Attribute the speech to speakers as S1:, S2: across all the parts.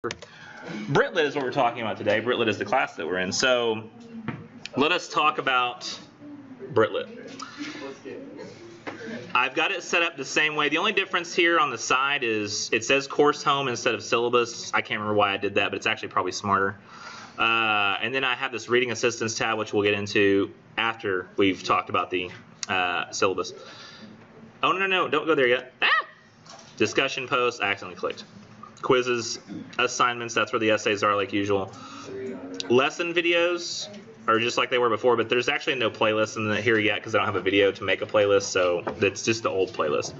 S1: Britlit is what we're talking about today. Britlit is the class that we're in. So let us talk about Britlit. I've got it set up the same way. The only difference here on the side is it says course home instead of syllabus. I can't remember why I did that, but it's actually probably smarter. And then I have this reading assistance tab, which we'll get into after we've talked about the syllabus. Oh, no, don't go there yet. Ah! Discussion posts, I accidentally clicked. Quizzes, assignments, that's where the essays are like usual. Lesson videos are just like they were before, but there's actually no playlist in here yet because I don't have a video to make a playlist, so it's just the old playlist.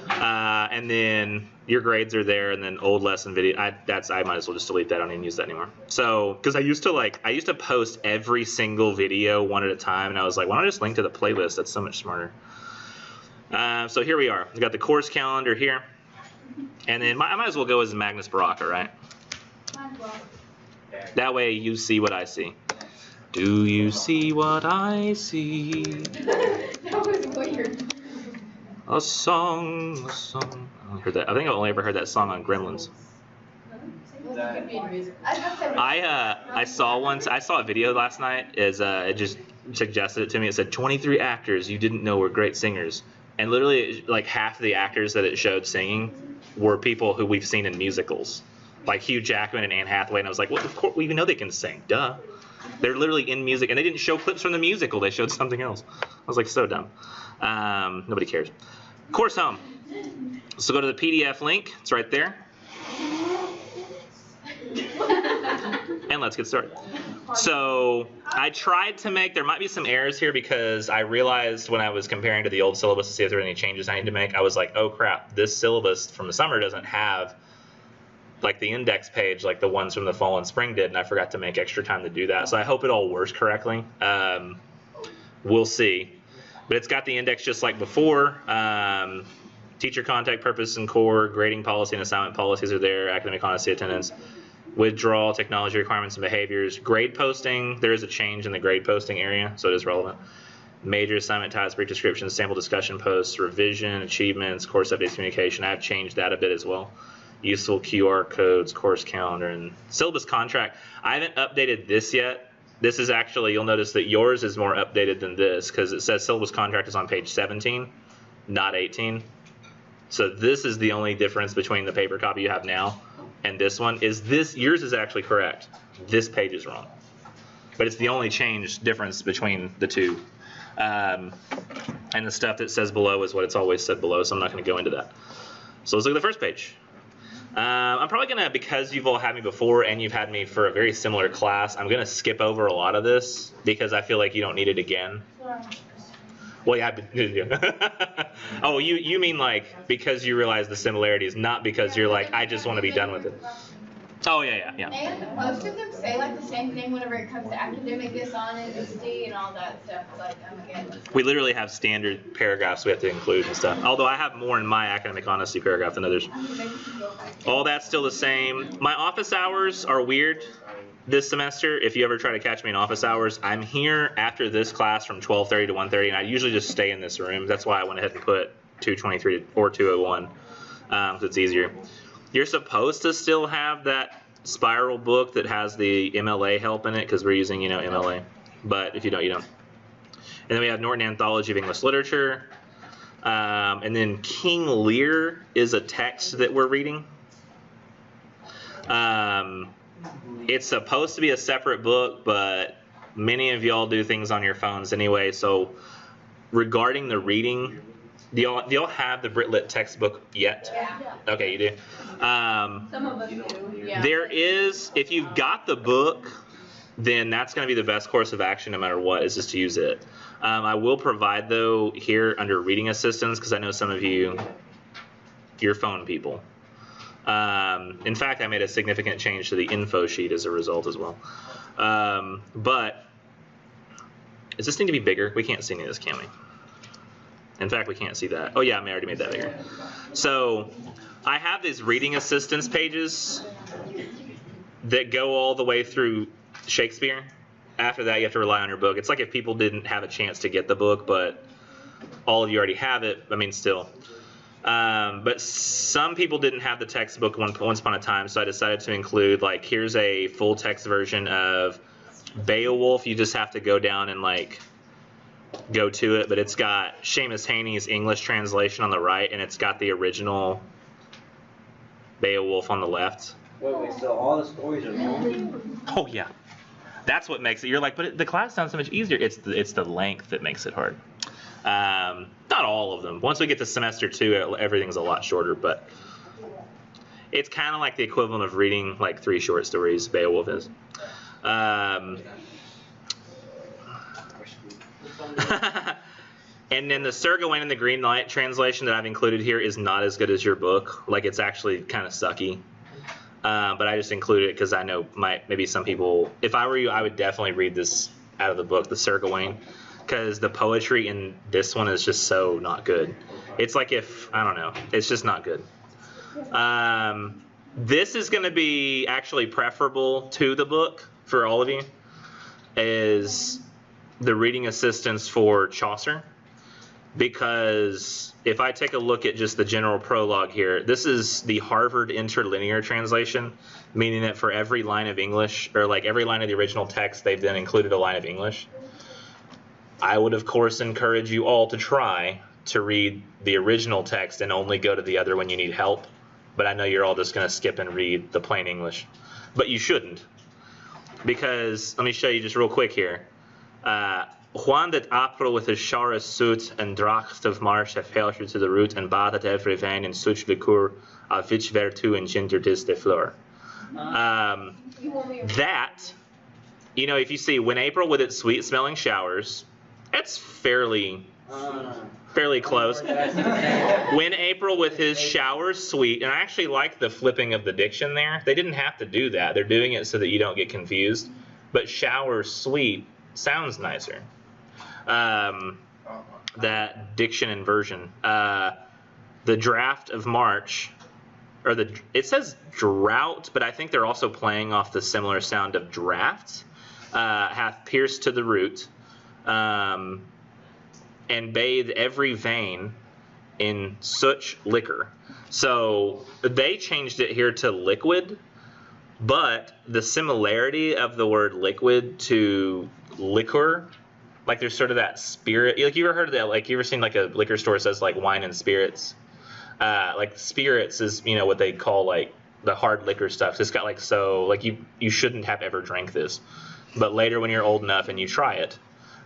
S1: And then your grades are there, and then old lesson video. I might as well just delete that. I don't even use that anymore. So, because I used to post every single video one at a time, and I was like, why don't I just link to the playlist? That's so much smarter. So here we are. We've got the course calendar here. And then I might as well go as Magnus Baraka, right? That way you see what I see. Do you see what I see?
S2: That was weird.
S1: A song. I heard that. I think I've only ever heard that song on Gremlins. I saw a video last night. It just suggested it to me. It said 23 actors you didn't know were great singers. And literally, like half of the actors that it showed singing were people who we've seen in musicals, like Hugh Jackman and Anne Hathaway. And I was like, well, of course, we even know they can sing. Duh. They're literally in music, and they didn't show clips from the musical. They showed something else. I was like, so dumb. Nobody cares. Course home. So go to the PDF link. It's right there. And let's get started. So I tried to make, there might be some errors here because I realized when I was comparing to the old syllabus to see if there were any changes I need to make, I was like, oh crap, this syllabus from the summer doesn't have like the index page like the ones from the fall and spring did, and I forgot to make extra time to do that. So I hope it all works correctly. We'll see. But it's got the index just like before. Teacher contact purpose and core, grading policy and assignment policies are there, academic honesty, attendance, withdrawal, technology requirements and behaviors, grade posting. There is a change in the grade posting area, so it is relevant. Major assignment types, brief descriptions, sample discussion posts, revision, achievements, course updates, communication. I've changed that a bit as well. Useful QR codes, course calendar, and syllabus contract. I haven't updated this yet. This is actually, you'll notice that yours is more updated than this because it says syllabus contract is on page 17, not 18. So this is the only difference between the paper copy you have now and this one. Is this, yours is actually correct. This page is wrong. But it's the only difference between the two. And the stuff that says below is what it's always said below, so I'm not going to go into that. So let's look at the first page. I'm probably going to, because you've all had me before and you've had me for a very similar class, I'm going to skip over a lot of this because I feel like you don't need it again. Well, yeah. Oh, you mean like because you realize the similarities, not because you're like, I just want to be done with it. Oh, yeah.
S2: And most of them say like the same thing whenever it comes to academic dishonesty and all that stuff. Like,
S1: we literally have standard paragraphs we have to include and stuff. Although I have more in my academic honesty paragraph than others. All that's still the same. My office hours are weird this semester. If you ever try to catch me in office hours, I'm here after this class from 12:30 to 1:30, and I usually just stay in this room. That's why I went ahead and put 2:23 or 2:01, so it's easier. You're supposed to still have that spiral book that has the MLA help in it because we're using, MLA. But if you don't, you don't. And then we have Norton Anthology of English Literature. And then King Lear is a text that we're reading. It's supposed to be a separate book, but many of y'all do things on your phones anyway. So regarding the reading, do y'all have the Britlit textbook yet?
S2: Yeah.
S1: Okay, you do.
S2: Some of us do. Yeah.
S1: There is, if you've got the book, then that's going to be the best course of action no matter what, is just to use it. I will provide, though, here under reading assistance, because I know some of you, you're phone people. In fact, I made a significant change to the info sheet as a result as well. But does this need to be bigger? We can't see any of this, can we? In fact, we can't see that. Oh, yeah, I already made that bigger. So I have these reading assistance pages that go all the way through Shakespeare. After that, you have to rely on your book. It's like if people didn't have a chance to get the book, but all of you already have it. I mean, still. But some people didn't have the textbook once upon a time, so I decided to include, like, here's a full text version of Beowulf. You just have to go down and, like, go to it, but it's got Seamus Haney's English translation on the right, and it's got the original Beowulf on the left.
S3: Wait, so all the stories are long?
S1: Oh, yeah. That's what makes it. You're like, but the class sounds so much easier. It's the length that makes it hard. Not all of them. Once we get to semester 2, everything's a lot shorter, but it's kind of like the equivalent of reading like 3 short stories. Beowulf is. And then the Sir Gawain and the Green Knight translation that I've included here is not as good as your book. Like, it's actually kind of sucky. But I just included it because I know maybe some people, if I were you, I would definitely read this out of the book, the Sir Gawain, because the poetry in this one is just so not good. It's like I don't know, it's just not good. This is going to be actually preferable to the book for all of you, is the reading assistance for Chaucer. Because if I take a look at just the general prologue here, this is the Harvard Interlinear translation, meaning that for every line of English, or like every line of the original text, they've then included a line of English. I would, of course, encourage you all to try to read the original text and only go to the other when you need help. But I know you're all just going to skip and read the plain English. But you shouldn't. Because, let me show you just real quick here. Juan dat April with his shara suit and dracht of marsh have helter to the root and badet every vein in such liqueur of which vertu and gintertis de fleur. That, you know, if you see when April with its sweet smelling showers, it's fairly close. When April with his showers sweet, and I actually like the flipping of the diction there. They didn't have to do that. They're doing it so that you don't get confused. But showers sweet sounds nicer. That diction inversion. The draft of March, or it says drought, but I think they're also playing off the similar sound of draft. Hath pierced to the root, and bathed every vein in such liquor. So they changed it here to liquid, but the similarity of the word liquid to liquor, like there's sort of that spirit. Like, you ever heard of that? Like, you ever seen like a liquor store that says like wine and spirits? Like spirits is, you know, what they call like the hard liquor stuff. It's got like, so like you shouldn't have ever drank this, but later when you're old enough and you try it,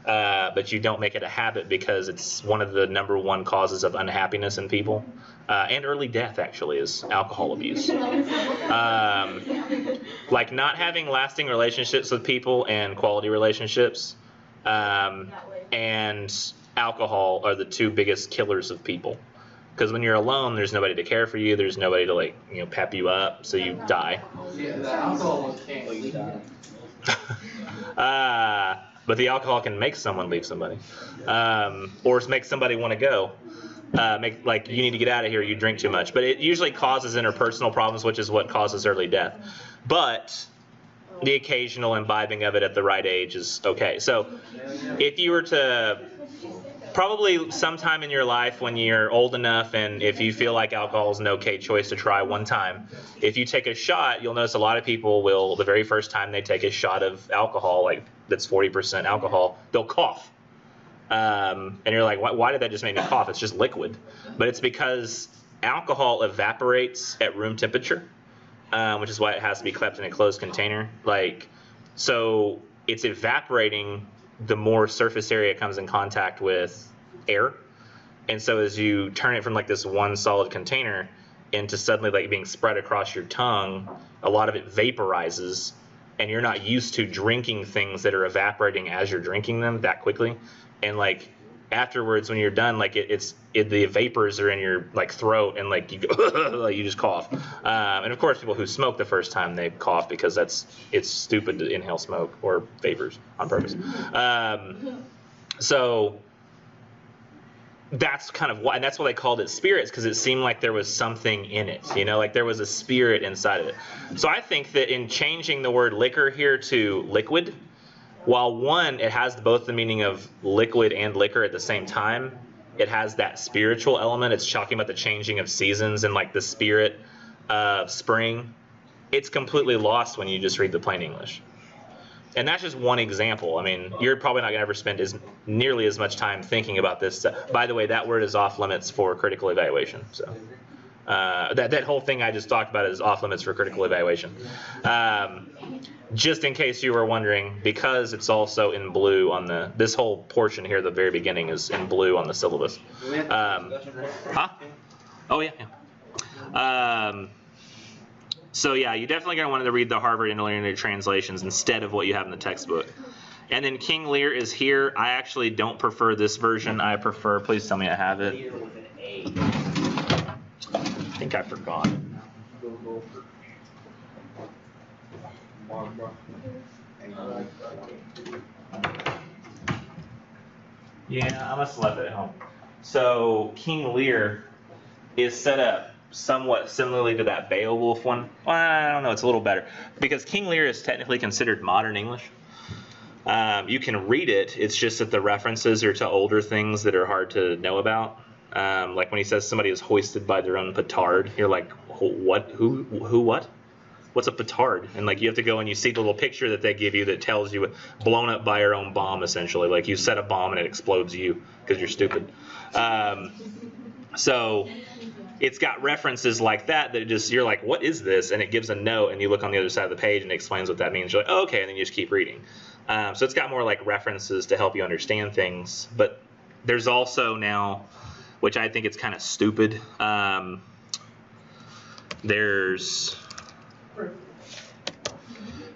S1: but you don't make it a habit because it's one of the #1 causes of unhappiness in people, and early death actually, is alcohol abuse. Like not having lasting relationships with people and quality relationships, and alcohol are the 2 biggest killers of people. Because when you're alone, there's nobody to care for you. There's nobody to, like, you know, pep you up, so you die.
S4: Yeah, the alcohol can't leave.
S1: But the alcohol can make someone leave somebody, or make somebody want to go. Make like, you need to get out of here. You drink too much. But it usually causes interpersonal problems, which is what causes early death. But the occasional imbibing of it at the right age is okay. So if you were to, probably sometime in your life when you're old enough, and if you feel like alcohol is an okay choice to try one time, if you take a shot, you'll notice a lot of people will, the very first time they take a shot of alcohol, like that's 40% alcohol, they'll cough. And you're like, why did that just make me cough? It's just liquid. But it's because alcohol evaporates at room temperature, which is why it has to be kept in a closed container. Like, so it's evaporating the more surface area comes in contact with air. And so as you turn it from like this one solid container into suddenly like being spread across your tongue, a lot of it vaporizes, and you're not used to drinking things that are evaporating as you're drinking them that quickly. And like afterwards, when you're done, like the vapors are in your like throat, and like you go, like you just cough. And of course, people who smoke the first time, they cough because it's stupid to inhale smoke or vapors on purpose. So that's kind of why, and that's why they called it spirits, because it seemed like there was something in it, you know, like there was a spirit inside of it. So I think that in changing the word liquor here to liquid, while one, it has both the meaning of liquid and liquor at the same time, it has that spiritual element. It's talking about the changing of seasons and like the spirit of spring. It's completely lost when you just read the plain English. And that's just one example. I mean, you're probably not going to ever spend nearly as much time thinking about this. By the way, that word is off limits for critical evaluation. So that whole thing I just talked about is off limits for critical evaluation. Just in case you were wondering, because it's also in blue on this whole portion here, the very beginning is in blue on the syllabus. Huh? Oh, yeah. So yeah, you're definitely going to want to read the Harvard Interlinear translations instead of what you have in the textbook. And then King Lear is here. I actually don't prefer this version. I prefer, please tell me I have it. I think I forgot. Yeah, I must have left it at home. So King Lear is set up somewhat similarly to that Beowulf one. Well, I don't know, it's a little better. Because King Lear is technically considered modern English. You can read it, it's just that the references are to older things that are hard to know about. Like when he says somebody is hoisted by their own petard, you're like, what? Who, what? What's a petard? And like you have to go and you see the little picture that they give you that tells you blown up by your own bomb, essentially. Like you set a bomb and it explodes you because you're stupid. So it's got references like that just, you're like, what is this? And it gives a note, and you look on the other side of the page and it explains what that means. You're like, oh, okay, and then you just keep reading. So it's got more like references to help you understand things. But there's also now, which I think it's kind of stupid, there's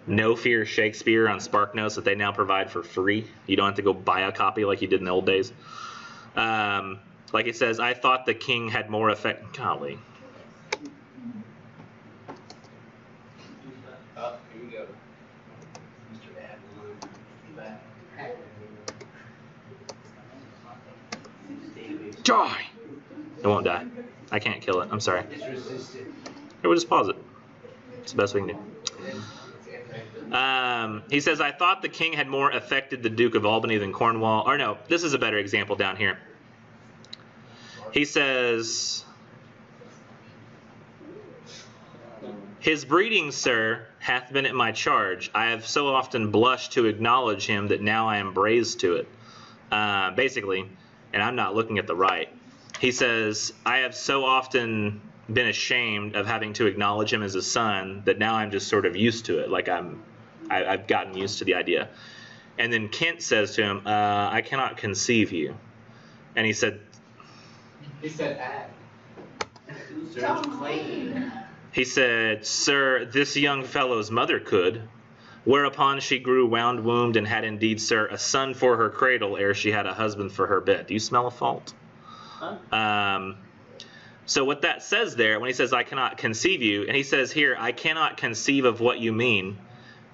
S1: No Fear Shakespeare on SparkNotes that they now provide for free. You don't have to go buy a copy like you did in the old days. Like it says, I thought the king had more effect. Golly.
S4: Oh, here you go.
S1: Die! It won't die. I can't kill it. I'm sorry.
S4: It's resistant.
S1: Here, we'll just pause it. It's the best we can do. He says, I thought the king had more affected the Duke of Albany than Cornwall. Or no, this is a better example down here. He says, his breeding, sir, hath been at my charge. I have so often blushed to acknowledge him that now I am brazen to it. Basically, and I'm not looking at the right, he says, I have so often been ashamed of having to acknowledge him as a son that now I'm just sort of used to it. Like I've gotten used to the idea. And then Kent says to him, I cannot conceive you. And he said, he said, sir, this young fellow's mother could. Whereupon she grew wound-wombed and had indeed, sir, a son for her cradle ere she had a husband for her bed. Do you smell a fault? Huh? So what that says there, when he says, I cannot conceive you, and he says here, I cannot conceive of what you mean,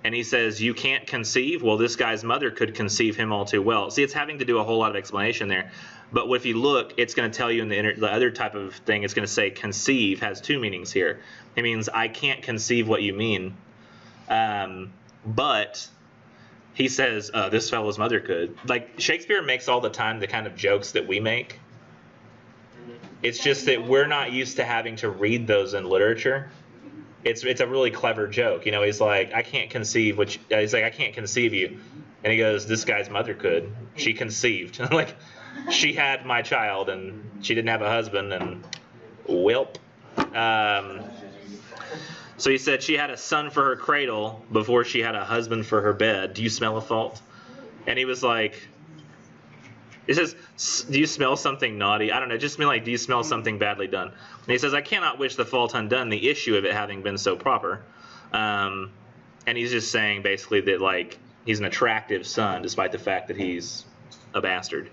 S1: and he says, you can't conceive? Well, this guy's mother could conceive him all too well. See, it's having to do a whole lot of explanation there. But if you look, it's going to tell you in the other type of thing, it's going to say conceive has two meanings here. It means I can't conceive what you mean. But he says, this fellow's mother could. Like, Shakespeare makes all the time the kind of jokes that we make. It's just that we're not used to having to read those in literature. It's a really clever joke. You know, he's like, I can't conceive he's like, I can't conceive you. And he goes, this guy's mother could. She conceived. Like, she had my child and she didn't have a husband and whelp. So he said she had a son for her cradle before she had a husband for her bed. Do you smell a fault? And he was like, it says, do you smell something naughty? I don't know, just mean like, do you smell something badly done? And he says, I cannot wish the fault undone, the issue of it having been so proper. And he's just saying basically that like he's an attractive son despite the fact that he's a bastard.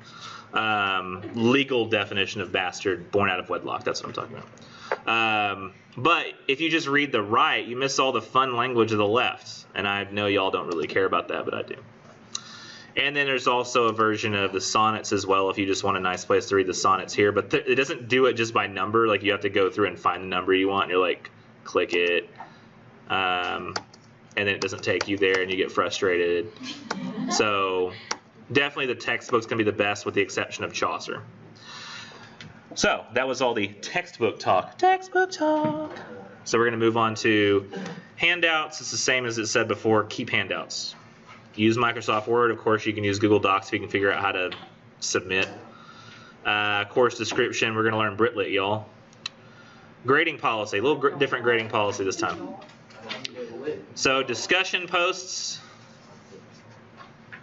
S1: Legal definition of bastard, born out of wedlock, that's what I'm talking about. But if you just read the right, you miss all the fun language of the left. And I know y'all don't really care about that, but I do. And then there's also a version of the sonnets as well if you just want a nice place to read the sonnets here. But it doesn't do it just by number. Like you have to go through and find the number you want. And you're like, click it. And then it doesn't take you there and you get frustrated. So definitely the textbook's going to be the best with the exception of Chaucer. So that was all the textbook talk. Textbook talk. So we're going to move on to handouts. It's the same as it said before. Keep handouts. Use Microsoft Word. Of course, you can use Google Docs if you can figure out how to submit. Course description. We're going to learn Britlit, y'all. Grading policy. A little different grading policy this time. So discussion posts.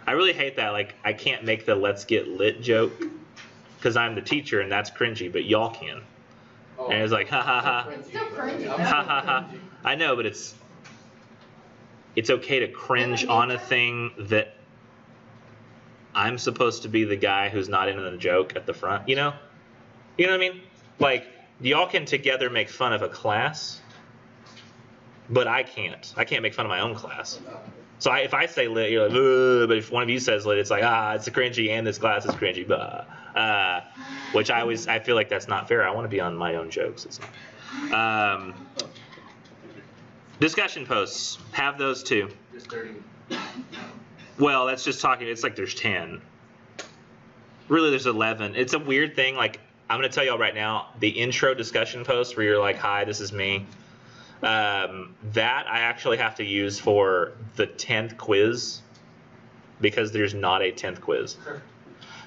S1: I really hate that. Like, I can't make the let's get lit joke because I'm the teacher and that's cringy, but y'all can. And it's like, ha ha ha.
S2: It's still cringy.
S1: Ha ha ha. I know, but it's okay to cringe on a thing that I'm supposed to be the guy who's not into the joke at the front, you know? You know what I mean? Like, y'all can together make fun of a class, but I can't. I can't make fun of my own class. So if I say lit, you're like, ugh, but if one of you says lit, it's like, it's a cringy and this class is cringy, blah. Which I feel like that's not fair. I want to be on my own jokes. It's not. Discussion posts, have those too.
S4: Just 30.
S1: Well, that's just talking, it's like there's 10. Really, there's 11. It's a weird thing. Like, I'm going to tell y'all right now, the intro discussion post where you're like, hi, this is me. That I actually have to use for the 10th quiz because there's not a 10th quiz.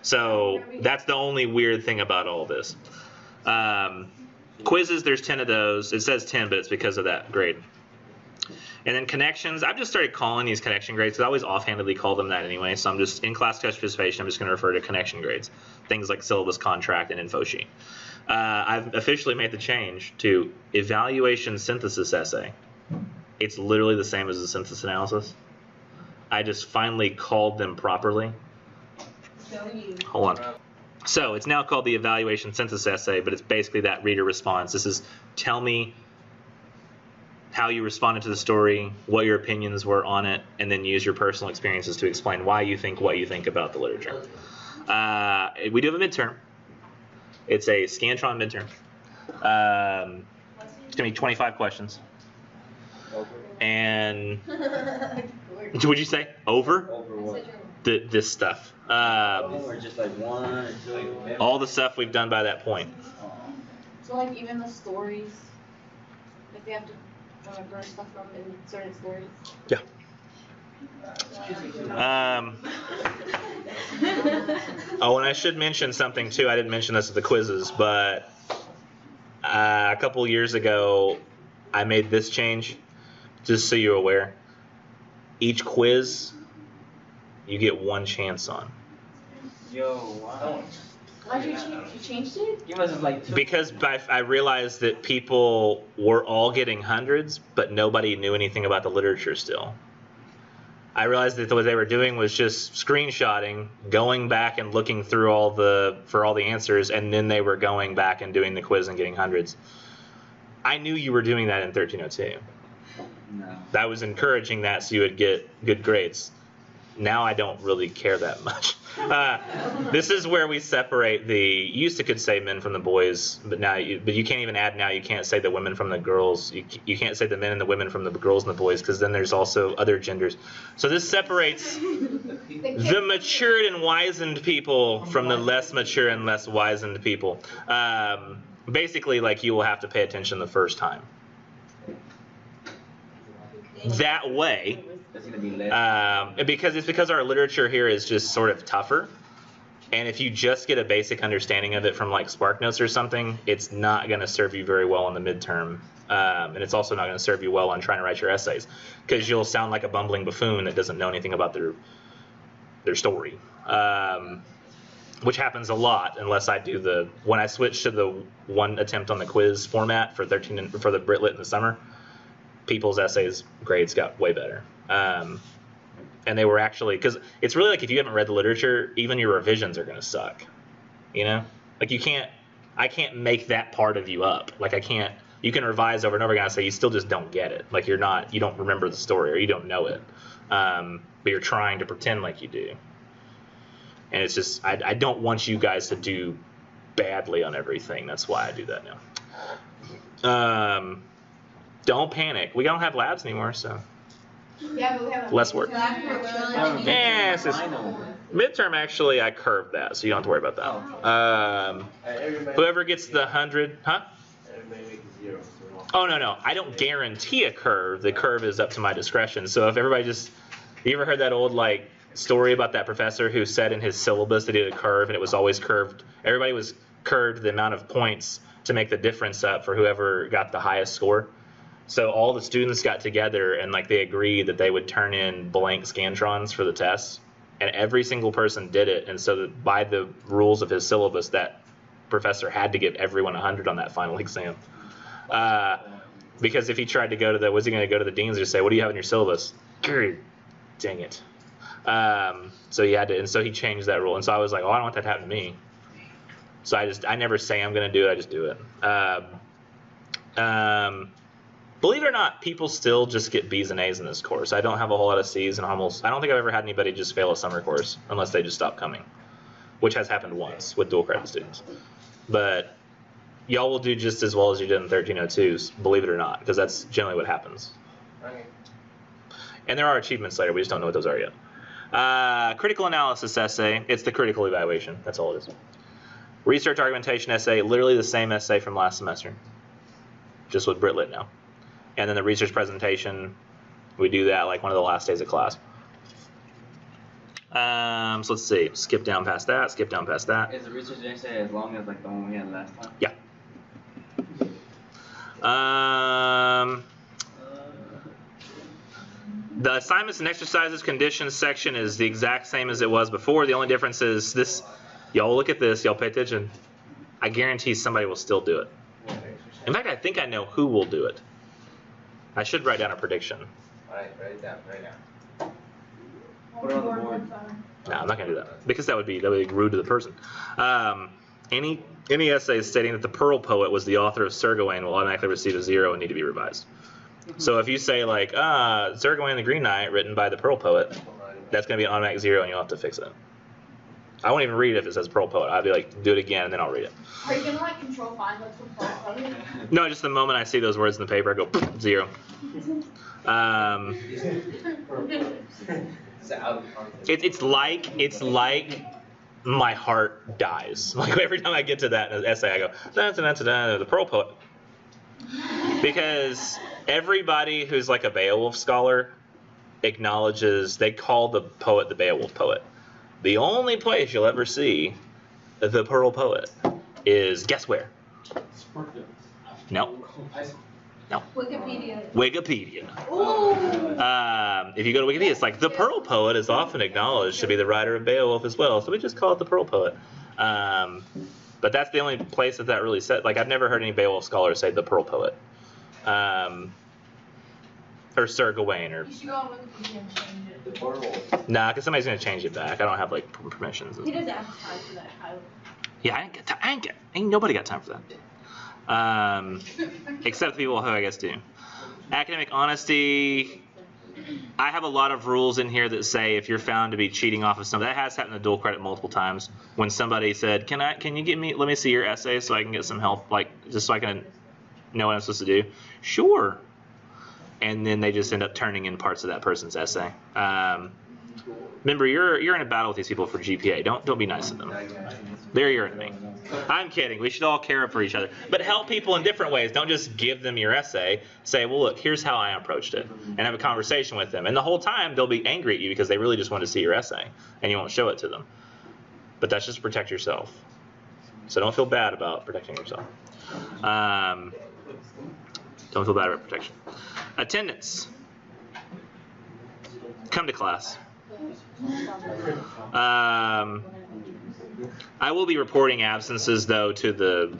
S1: So that's the only weird thing about all this. Quizzes, there's 10 of those. It says 10, but it's because of that grade. And then connections, I've just started calling these connection grades because I always offhandedly call them that anyway. So I'm just, in class test participation, I'm just going to refer to connection grades. Things like syllabus, contract, and info sheet. I've officially made the change to evaluation synthesis essay. It's literally the same as a synthesis analysis. I just finally called them properly. Hold on. So it's now called the evaluation synthesis essay, but it's basically that reader response. This is tell me how you responded to the story, what your opinions were on it, and then use your personal experiences to explain why you think what you think about the literature. We do have a midterm. It's a Scantron midterm. It's going to be 25 questions. And what'd you say? Over?
S3: Over what?
S1: This stuff.
S3: Or just like 1 or 2?
S1: All the stuff we've done by that point.
S5: So like even the stories, like they have to remember stuff from in certain stories.
S1: Yeah. Oh, and I should mention something too. I didn't mention this at the quizzes, but a couple years ago, I made this change, just so you're aware. Each quiz, you get 1 chance on.
S3: Yo, wow.
S5: Why'd you change? You changed it?
S3: You must have like 2.
S1: Because I realized that people were all getting hundreds, but nobody knew anything about the literature still. I realized that what they were doing was just screenshotting, going back and looking through for all the answers, and then they were going back and doing the quiz and getting hundreds. I knew you were doing that in 1302.
S3: No.
S1: That was encouraging that so you would get good grades. Now I don't really care that much. This is where we separate the. You used to could say men from the boys, but now you can't even add now. You can't say the women from the girls. You can't say the men and the women from the girls and the boys because then there's also other genders. So this separates the matured and wizened people from the less mature and less wizened people. Basically, like you will have to pay attention the first time. That way.
S3: That's gonna be less.
S1: Because our literature here is just sort of tougher, and if you just get a basic understanding of it from like SparkNotes or something, it's not going to serve you very well in the midterm, and it's also not going to serve you well on trying to write your essays, because you'll sound like a bumbling buffoon that doesn't know anything about their story, which happens a lot unless I do when I switch to the 1 attempt on the quiz format for the Britlit in the summer. People's essays grades got way better. And they were actually, because it's really like if you haven't read the literature, even your revisions are going to suck. You know? Like I can't make that part of you up. Like you can revise over and over again and say you still just don't get it. Like you don't remember the story or you don't know it. But you're trying to pretend like you do. And it's just, I don't want you guys to do badly on everything. That's why I do that now. Don't panic. We don't have labs anymore, so.
S2: Yeah, but we have
S1: Less work.
S2: Yeah.
S1: Yeah, it's just, midterm actually I curved that, so you don't have to worry about that. Whoever gets the 100, huh? Oh no, I don't guarantee a curve. The curve is up to my discretion. So if everybody just, you ever heard that old like story about that professor who said in his syllabus that he did a curve and it was always curved? Everybody was curved the amount of points to make the difference up for whoever got the highest score. So all the students got together and like they agreed that they would turn in blank scantrons for the tests, and every single person did it. And so that by the rules of his syllabus, that professor had to give everyone 100 on that final exam. Because if he tried to go to the, was he going to go to the deans and just say, what do you have in your syllabus? Dang it. So he had to, and so he changed that rule. And so I was like, oh, I don't want that to happen to me. So I never say I'm going to do it, I just do it. Believe it or not, people still just get B's and A's in this course. I don't have a whole lot of C's, and I don't think I've ever had anybody just fail a summer course unless they just stop coming, which has happened once with dual credit students. But y'all will do just as well as you did in 1302s, believe it or not, because that's generally what happens.
S4: Okay.
S1: And there are achievements later, we just don't know what those are yet. Critical analysis essay, it's the critical evaluation, that's all it is. Research argumentation essay, literally the same essay from last semester, just with Brit Lit now. And then the research presentation, we do that like one of the last days of class. So let's see, skip down past that.
S3: Is the research essay as long as like the one we had last time?
S1: Yeah. The assignments and exercises conditions section is the exact same as it was before. The only difference is this, y'all look at this, y'all pay attention. I guarantee somebody will still do it. In fact, I think I know who will do it. I should write down a prediction.
S4: Alright, write it down.
S3: Put it on the board.
S1: No, I'm not gonna do that because that would be rude to the person. Any essay stating that the Pearl poet was the author of Sir Gawain will automatically receive a 0 and need to be revised. So if you say like, Sir Gawain the Green Knight written by the Pearl poet, that's gonna be an automatic 0 and you'll have to fix it. I won't even read it if it says Pearl poet. I'll be like, do it again and then I'll read it.
S2: Are you gonna like control find what's the problem?
S1: No, just the moment I see those words in the paper, I go 0. It's like my heart dies. Like every time I get to that essay, I go the Pearl poet, because everybody who's like a Beowulf scholar acknowledges they call the poet the Beowulf poet. The only place you'll ever see the Pearl poet is guess where? No. Wikipedia.
S2: Ooh.
S1: If you go to Wikipedia, it's like the Pearl poet is often acknowledged to be the writer of Beowulf as well, so we just call it the Pearl poet. But that's the only place that really said. Like I've never heard any Beowulf scholars say the Pearl poet, or Sir Gawain, or.
S5: You should go on Wikipedia and change it.
S3: The portal.
S1: Nah, because somebody's gonna change it back. I don't have like permissions.
S5: He doesn't have time for that, Kyle.
S1: Yeah, ain't nobody got time for that. Except the people who I guess do. Academic honesty. I have a lot of rules in here that say if you're found to be cheating off of something, that has happened to dual credit multiple times. When somebody said, "Can you let me see your essay so I can get some help, like just so I can know what I'm supposed to do?" Sure. And then they just end up turning in parts of that person's essay. Remember, you're in a battle with these people for GPA. Don't be nice to them. They're your enemy. I'm kidding. We should all care for each other. But help people in different ways. Don't just give them your essay. Say, well, look, here's how I approached it. And have a conversation with them. And the whole time, they'll be angry at you because they really just want to see your essay. And you won't show it to them. But that's just to protect yourself. So don't feel bad about protecting yourself. Don't feel bad about protection. Attendance. Come to class. I will be reporting absences though to the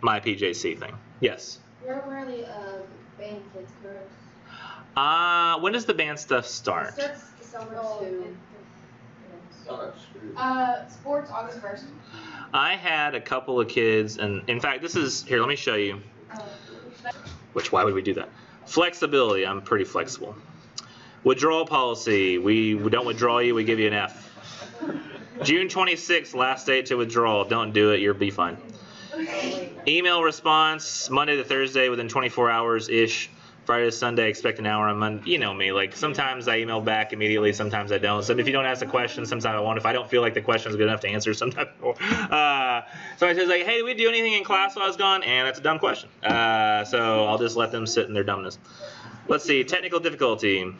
S1: my PJC thing. Yes.
S6: We're rarely band kids, correct?
S1: When does the band stuff start?
S6: It starts December 2.
S2: Sports August 1st.
S1: I had a couple of kids, and in fact, this is here. Let me show you. Why would we do that? Flexibility. I'm pretty flexible. Withdrawal policy. We don't withdraw you. We give you an F. June 26th, last date to withdraw. Don't do it. You'll be fine. Email response Monday to Thursday within 24 hours ish. Friday to Sunday, expect an hour on Monday. You know me, like sometimes I email back immediately, sometimes I don't. So if you don't ask a question, sometimes I won't. If I don't feel like the question is good enough to answer, sometimes I won't. So I says like, hey, did we do anything in class while I was gone? And that's a dumb question. So I'll just let them sit in their dumbness. Let's see, technical difficulty.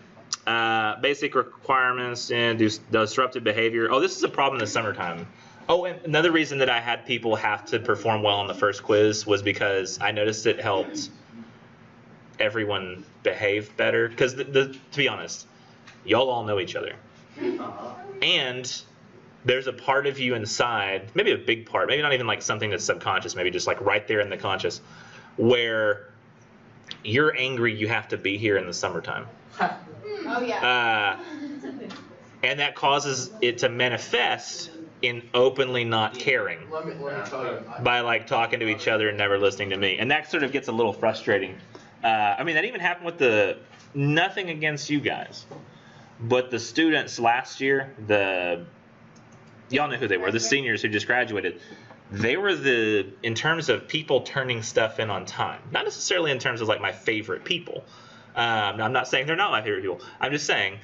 S1: Basic requirements and disruptive behavior. Oh, this is a problem in the summertime. Oh, and another reason that I had people have to perform well on the first quiz was because I noticed it helped everyone behave better. Because to be honest, y'all all know each other. And there's a part of you inside, maybe a big part, maybe not even like something that's subconscious, maybe just like right there in the conscious, where you're angry you have to be here in the summertime.
S2: Oh yeah.
S1: And that causes it to manifest in openly not caring
S4: Let me tell you.
S1: by like talking to each other and never listening to me. And that sort of gets a little frustrating. I mean, that even happened with nothing against you guys, but the students last year, y'all know who they were, the seniors who just graduated. They were in terms of people turning stuff in on time, not necessarily in terms of like my favorite people. I'm not saying they're not my favorite people. I'm just saying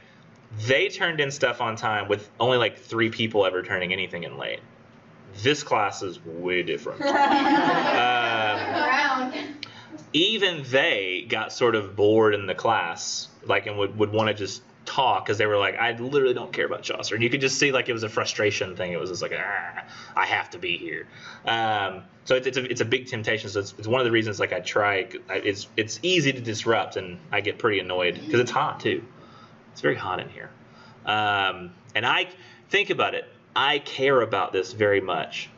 S1: they turned in stuff on time with only like 3 people ever turning anything in late. This class is way different.
S2: Around.
S1: Even they got sort of bored in the class, like, and would want to just talk because they were like, I literally don't care about Chaucer. And you could just see like it was a frustration thing. It was just like, I have to be here. So it's a big temptation. So it's one of the reasons like I try. It's easy to disrupt, and I get pretty annoyed because it's hot too. It's very hot in here. And I think about it. I care about this very much.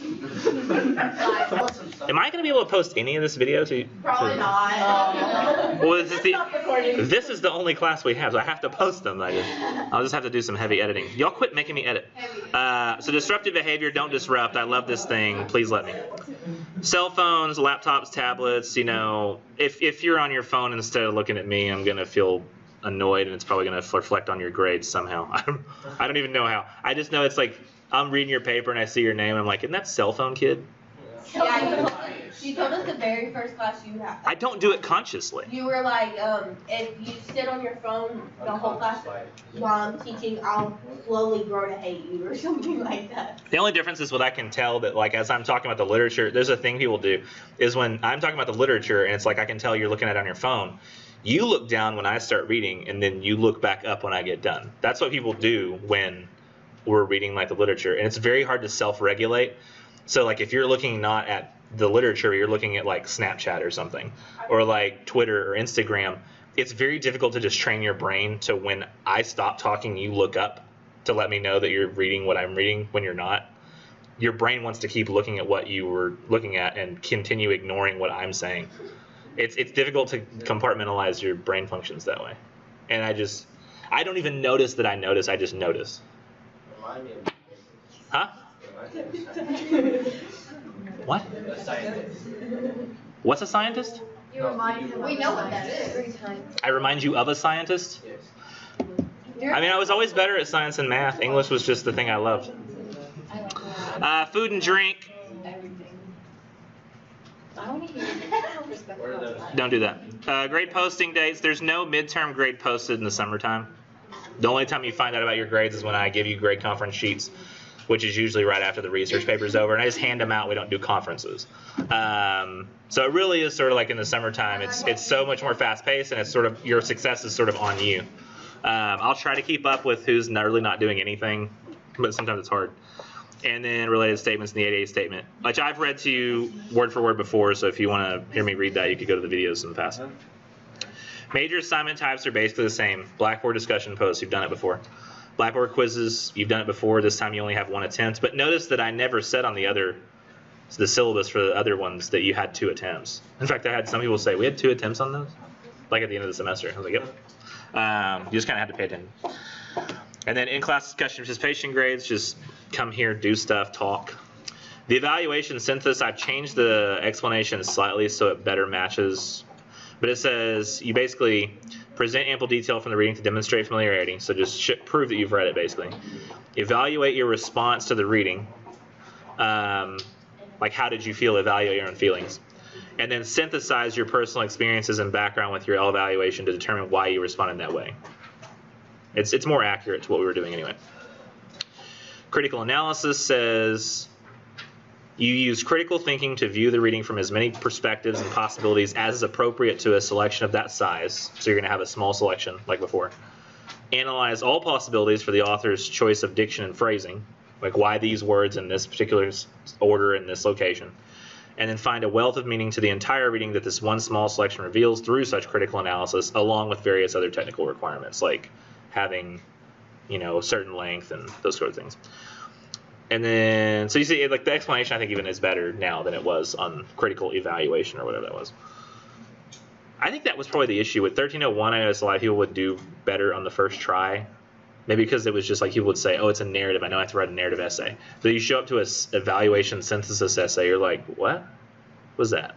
S1: Am I going to be able to post any of this video to?
S2: Probably not.
S1: Well, this is the only class we have, so I have to post them. I'll just have to do some heavy editing. Y'all quit making me edit. So disruptive behavior, don't disrupt. I love this thing. Please let me. Cell phones, laptops, tablets. You know, if you're on your phone instead of looking at me, I'm going to feel annoyed, and it's probably going to reflect on your grades somehow. I don't even know how. I just know it's like I'm reading your paper and I see your name and I'm like, isn't that cell phone kid?
S5: Yeah, you told us the very first class you had.
S1: I don't do it consciously.
S5: You were like, if you sit on your phone the whole class while I'm teaching, I'll slowly grow to hate you or something like that.
S1: The only difference is what I can tell that, like, as I'm talking about the literature, there's a thing people do, is when I'm talking about the literature and it's like I can tell you're looking at it on your phone, you look down when I start reading and then you look back up when I get done. That's what people do when we're reading like the literature, and it's very hard to self-regulate. So like if you're looking not at the literature, you're looking at like Snapchat or something, or like Twitter or Instagram, it's very difficult to just train your brain to when I stop talking, you look up to let me know that you're reading what I'm reading when you're not. Your brain wants to keep looking at what you were looking at and continue ignoring what I'm saying. It's difficult to compartmentalize your brain functions that way. And I don't even notice that I notice, I just notice. Huh? What? What's a scientist?
S2: You remind him. We know what that is.
S1: I remind you of a scientist? I mean, I was always better at science and math. English was just the thing I loved. Food and drink. Don't do that. Grade posting dates. There's no midterm grade posted in the summertime. The only time you find out about your grades is when I give you grade conference sheets, which is usually right after the research paper's over, and I just hand them out. We don't do conferences. So it really is sort of like in the summertime. It's so much more fast-paced, and it's sort of your success is sort of on you. I'll try to keep up with who's really not doing anything, but sometimes it's hard. And then related statements in the 8A statement, which I've read to you word for word before, so if you want to hear me read that, you could go to the videos in the past. Major assignment types are basically the same. Blackboard discussion posts, you've done it before. Blackboard quizzes, you've done it before. This time you only have 1 attempt. But notice that I never said on the syllabus for the other ones that you had 2 attempts. In fact, I had some people say, we had 2 attempts on those? Like at the end of the semester. I was like, yep. You just kind of had to pay attention. And then in-class discussion participation grades, just come here, do stuff, talk. The evaluation synthesis, I've changed the explanation slightly so it better matches. But it says you basically present ample detail from the reading to demonstrate familiarity. So just prove that you've read it, basically. Evaluate your response to the reading. Like how did you feel? Evaluate your own feelings. and then synthesize your personal experiences and background with your L evaluation to determine why you responded that way. It's more accurate to what we were doing anyway. Critical analysis says you use critical thinking to view the reading from as many perspectives and possibilities as is appropriate to a selection of that size. So you're going to have a small selection like before. Analyze all possibilities for the author's choice of diction and phrasing, like why these words in this particular order in this location. And then find a wealth of meaning to the entire reading that this one small selection reveals through such critical analysis, along with various other technical requirements, like having, a certain length and those sort of things. And then, so you see, like the explanation I think even is better now than it was on critical evaluation or whatever that was. I think that was probably the issue with 1301. I noticed a lot of people would do better on the first try. Maybe because it was just like people would say, oh, it's a narrative. I know I have to write a narrative essay. But you show up to a evaluation synthesis essay, you're like, what? What's that?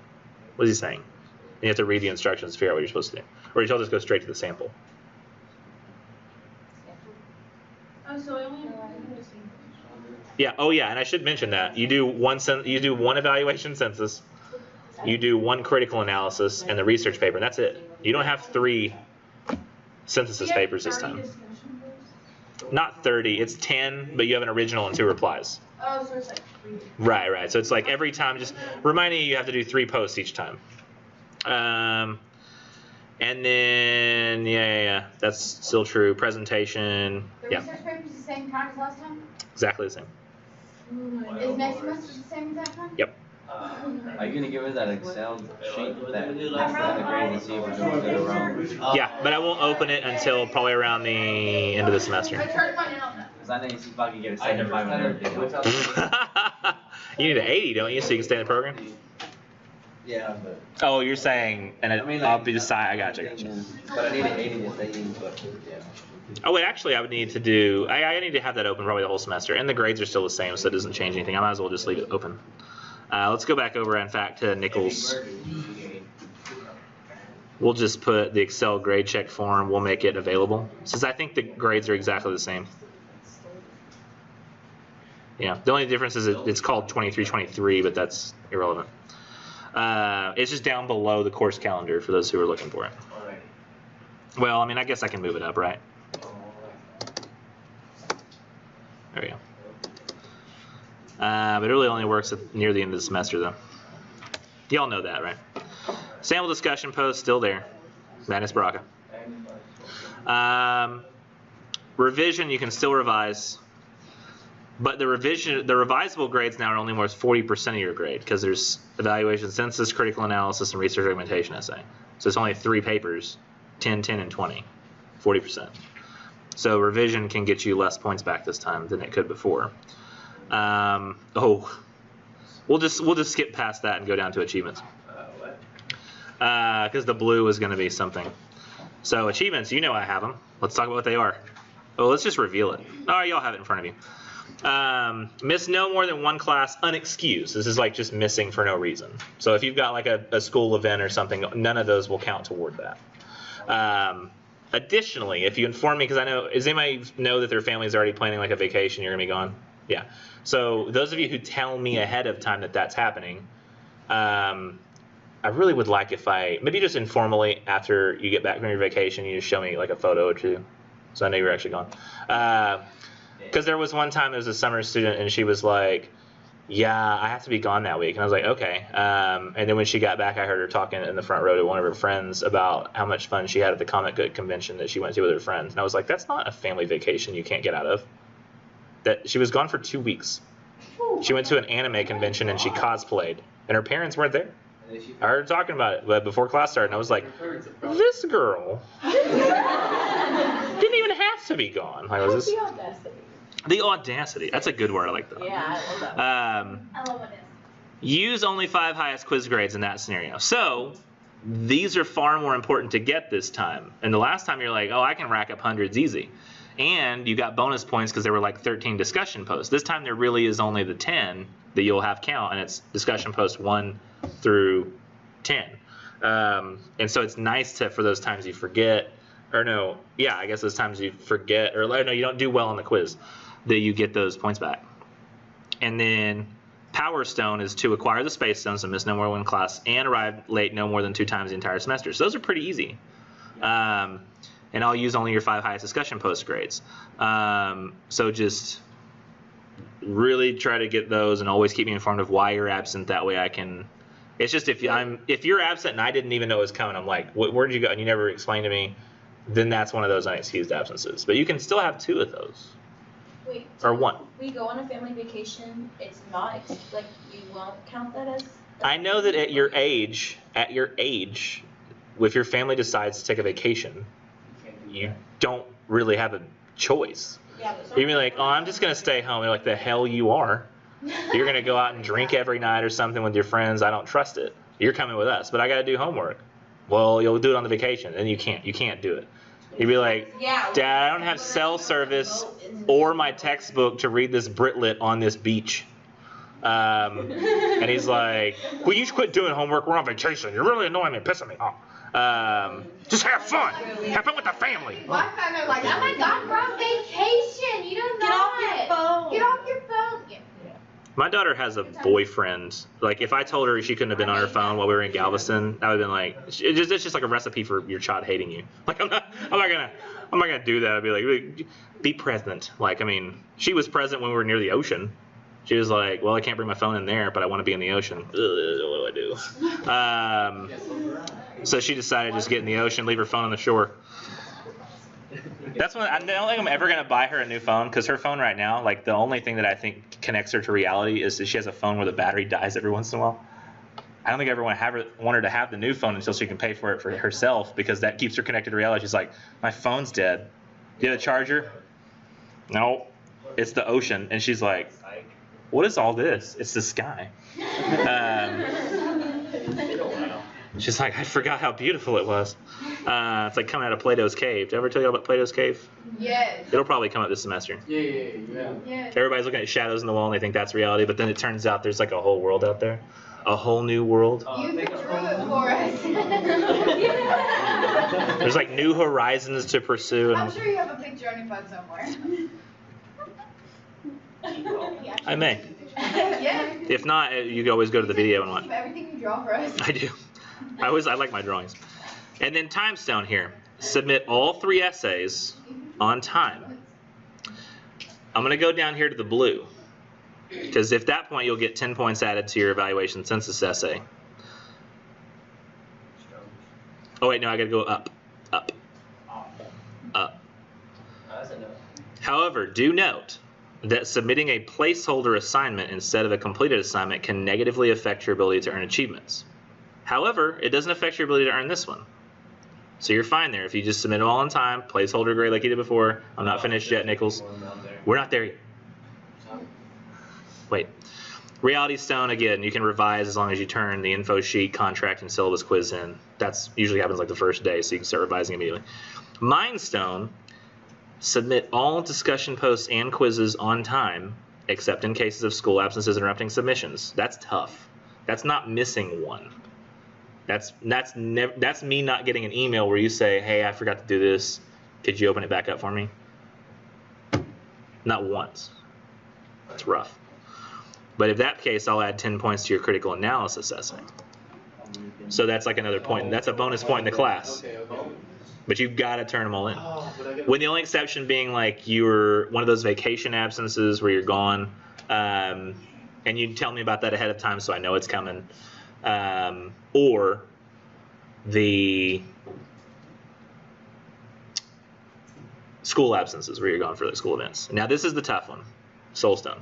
S1: What is he saying? And you have to read the instructions to figure out what you're supposed to do. Or you just go straight to the sample.
S5: Oh, so I only
S1: Yeah. Oh, yeah. And I should mention that you do one evaluation census, you do one critical analysis, and the research paper. And that's it. You don't have 3 synthesis papers this time. Not 30. It's 10, but you have an original and 2 replies.
S5: Oh, so it's like 3.
S1: Right. So it's like every time, just reminding you have to do 3 posts each time. And then, yeah, that's still true. Presentation,
S2: The research paper is the same time as last time?
S1: exactly the same.
S2: Is next semester the same exact time?
S1: Yep.
S3: Are you gonna give us that Excel sheet that has the grades and see if we're doing good or wrong?
S1: Yeah, but I won't open it until probably around the end of the semester.
S2: I tried to find out that.
S3: Because I know you see if I can get a 75 on everything else.
S1: You need an 80, don't you, so you can stay in the program?
S3: Yeah, but.
S1: Oh, you're saying, and I'll be deciding. I gotcha.
S3: But I need an 80 to stay in, but yeah.
S1: Oh wait, actually, I would need to do. I need to have that open probably the whole semester, and the grades are still the same, so it doesn't change anything. I might as well just leave it open. Let's go back over, in fact, to Nichols. We'll just put the Excel grade check form. We'll make it available, since I think the grades are exactly the same. Yeah, the only difference is it's called 2323, but that's irrelevant. It's just down below the course calendar for those who are looking for it. Well, I mean, I guess I can move it up, right? There we go. But it really only works near the end of the semester, though. Y'all know that, right? Sample discussion post still there. Madness Baraka. Revision, you can still revise. But the revisable grades now are only worth 40% of your grade because there's evaluation, census, critical analysis, and research augmentation essay. So it's only 3 papers, 10, 10, and 20, 40%. So revision can get you less points back this time than it could before. We'll just skip past that and go down to achievements. Because the blue is going to be something. So achievements, you know I have them. Let's talk about what they are. Oh, let's just reveal it. All right, y'all have it in front of you. Miss no more than 1 class unexcused. This is like just missing for no reason. So if you've got like a school event or something, none of those will count toward that. Additionally, if you inform me, because I know, does anybody know that their family's already planning like a vacation, you're going to be gone? Yeah. So those of you who tell me ahead of time that that's happening, I really would like if maybe just informally after you get back from your vacation, you just show me like a photo or 2. So I know you're actually gone. Because there was one time there was a summer student and she was like, yeah, I have to be gone that week. And I was like, okay. And then when she got back, I heard her talking in the front row to one of her friends about how much fun she had at the comic book convention that she went to with her friends. And I was like, that's not a family vacation you can't get out of. That she was gone for 2 weeks. She went to an anime convention and she cosplayed. And her parents weren't there. I heard her talking about it but before class started. And I was like, this girl didn't even have to be gone. Like, was this? The audacity. That's a good word. I like that.
S5: Yeah, I love that.
S2: I love it.
S1: Use only 5 highest quiz grades in that scenario. So these are far more important to get this time. And the last time you're like, oh, I can rack up hundreds easy. And you got bonus points because there were like 13 discussion posts. This time there really is only the 10 that you'll have count, and it's discussion post 1 through 10. And so it's nice for those times you forget, or no, yeah, I guess those times you forget, or no, you don't do well on the quiz, that you get those points back. And then Power Stone is to acquire the Space Stone, so miss no more than one class, and arrive late no more than 2 times the entire semester. So those are pretty easy. And I'll use only your 5 highest discussion post grades. So just really try to get those and always keep me informed of why you're absent. That way I can. It's just if you're absent and I didn't even know it was coming, I'm like, where did you go? And you never explained to me. Then that's one of those unexcused absences. But you can still have 2 of those.
S7: Wait.
S1: Or 1.
S7: We go on a family vacation. It's not like you won't count that as.
S1: I know that at your age, if your family decides to take a vacation, you don't really have a choice.
S5: Yeah,
S1: You'd be like, oh, I'm just going to stay home. They're like, the hell you are. You're going to go out and drink every night or something with your friends. I don't trust it. You're coming with us, but I got to do homework. Well, you'll do it on the vacation, and you can't do it. You'd be like, Dad, I don't have cell service or my textbook to read this Britlit on this beach. And he's like, well, you should quit doing homework. We're on vacation. You're really annoying me, pissing me off. Just have fun. Have fun with the family.
S2: My family was like, oh my God, we're on vacation. You don't know
S5: Get off your phone.
S2: Get off your phone. Yeah.
S1: My daughter has a boyfriend. Like, if I told her she couldn't have been on her phone while we were in Galveston, I would have been like, it's just like a recipe for your child hating you. Like, I'm not gonna do that. I'd be like, be present. Like, I mean, she was present when we were near the ocean. She was like, well, I can't bring my phone in there, but I want to be in the ocean. Ugh, what do I do? So she decided to just get in the ocean, leave her phone on the shore. That's when I don't think I'm ever gonna buy her a new phone, because her phone right now, like, the only thing that I think connects her to reality is that she has a phone where the battery dies every once in a while. I don't think I ever want her to have the new phone until she can pay for it for herself, because that keeps her connected to reality. She's like, my phone's dead. Do you have a charger? No, it's the ocean. And she's like, what is all this? It's the sky. She's like, I forgot how beautiful it was. It's like coming out of Plato's cave. Did I ever tell you about Plato's cave?
S2: Yes.
S1: It'll probably come up this semester.
S4: Yeah.
S2: Yes.
S1: Everybody's looking at shadows in the wall and they think that's reality, but then it turns out there's like a whole world out there. A whole new world.
S2: You drew it for us.
S1: There's like new horizons to pursue.
S2: I'm
S1: And
S2: sure you have a picture on your phone somewhere.
S1: I may.
S2: Yeah.
S1: If not, you can always go to the video and watch.
S2: Keep everything you draw for us.
S1: I do. I like my drawings. And then time stone here. Submit all 3 essays on time. I'm going to go down here to the blue, because at that point you'll get 10 points added to your evaluation census essay. Oh wait, no, I got to go up. However, do note that submitting a placeholder assignment instead of a completed assignment can negatively affect your ability to earn achievements. However, it doesn't affect your ability to earn this one. So you're fine there. If you just submit them all on time, placeholder grade like you did before. I'm not finished yet, Nichols. We're not there yet. Wait. Reality Stone, again, you can revise as long as you turn the info sheet, contract, and syllabus quiz in. That's usually happens like the first day, so you can start revising immediately. Mind Stone, submit all discussion posts and quizzes on time, except in cases of school absences interrupting submissions. That's tough. That's not missing one. That's me not getting an email where you say, hey, I forgot to do this. Could you open it back up for me? Not once. That's rough. But if that case, I'll add 10 points to your critical analysis essay. So that's like another point. That's a bonus point in the class.
S4: Okay.
S1: But you've got to turn them all in.
S4: Oh, but I got.
S1: When the only exception being like you're one of those vacation absences where you're gone, and you tell me about that ahead of time so I know it's coming, or the school absences where you're gone for the school events. Now this is the tough one, Soulstone.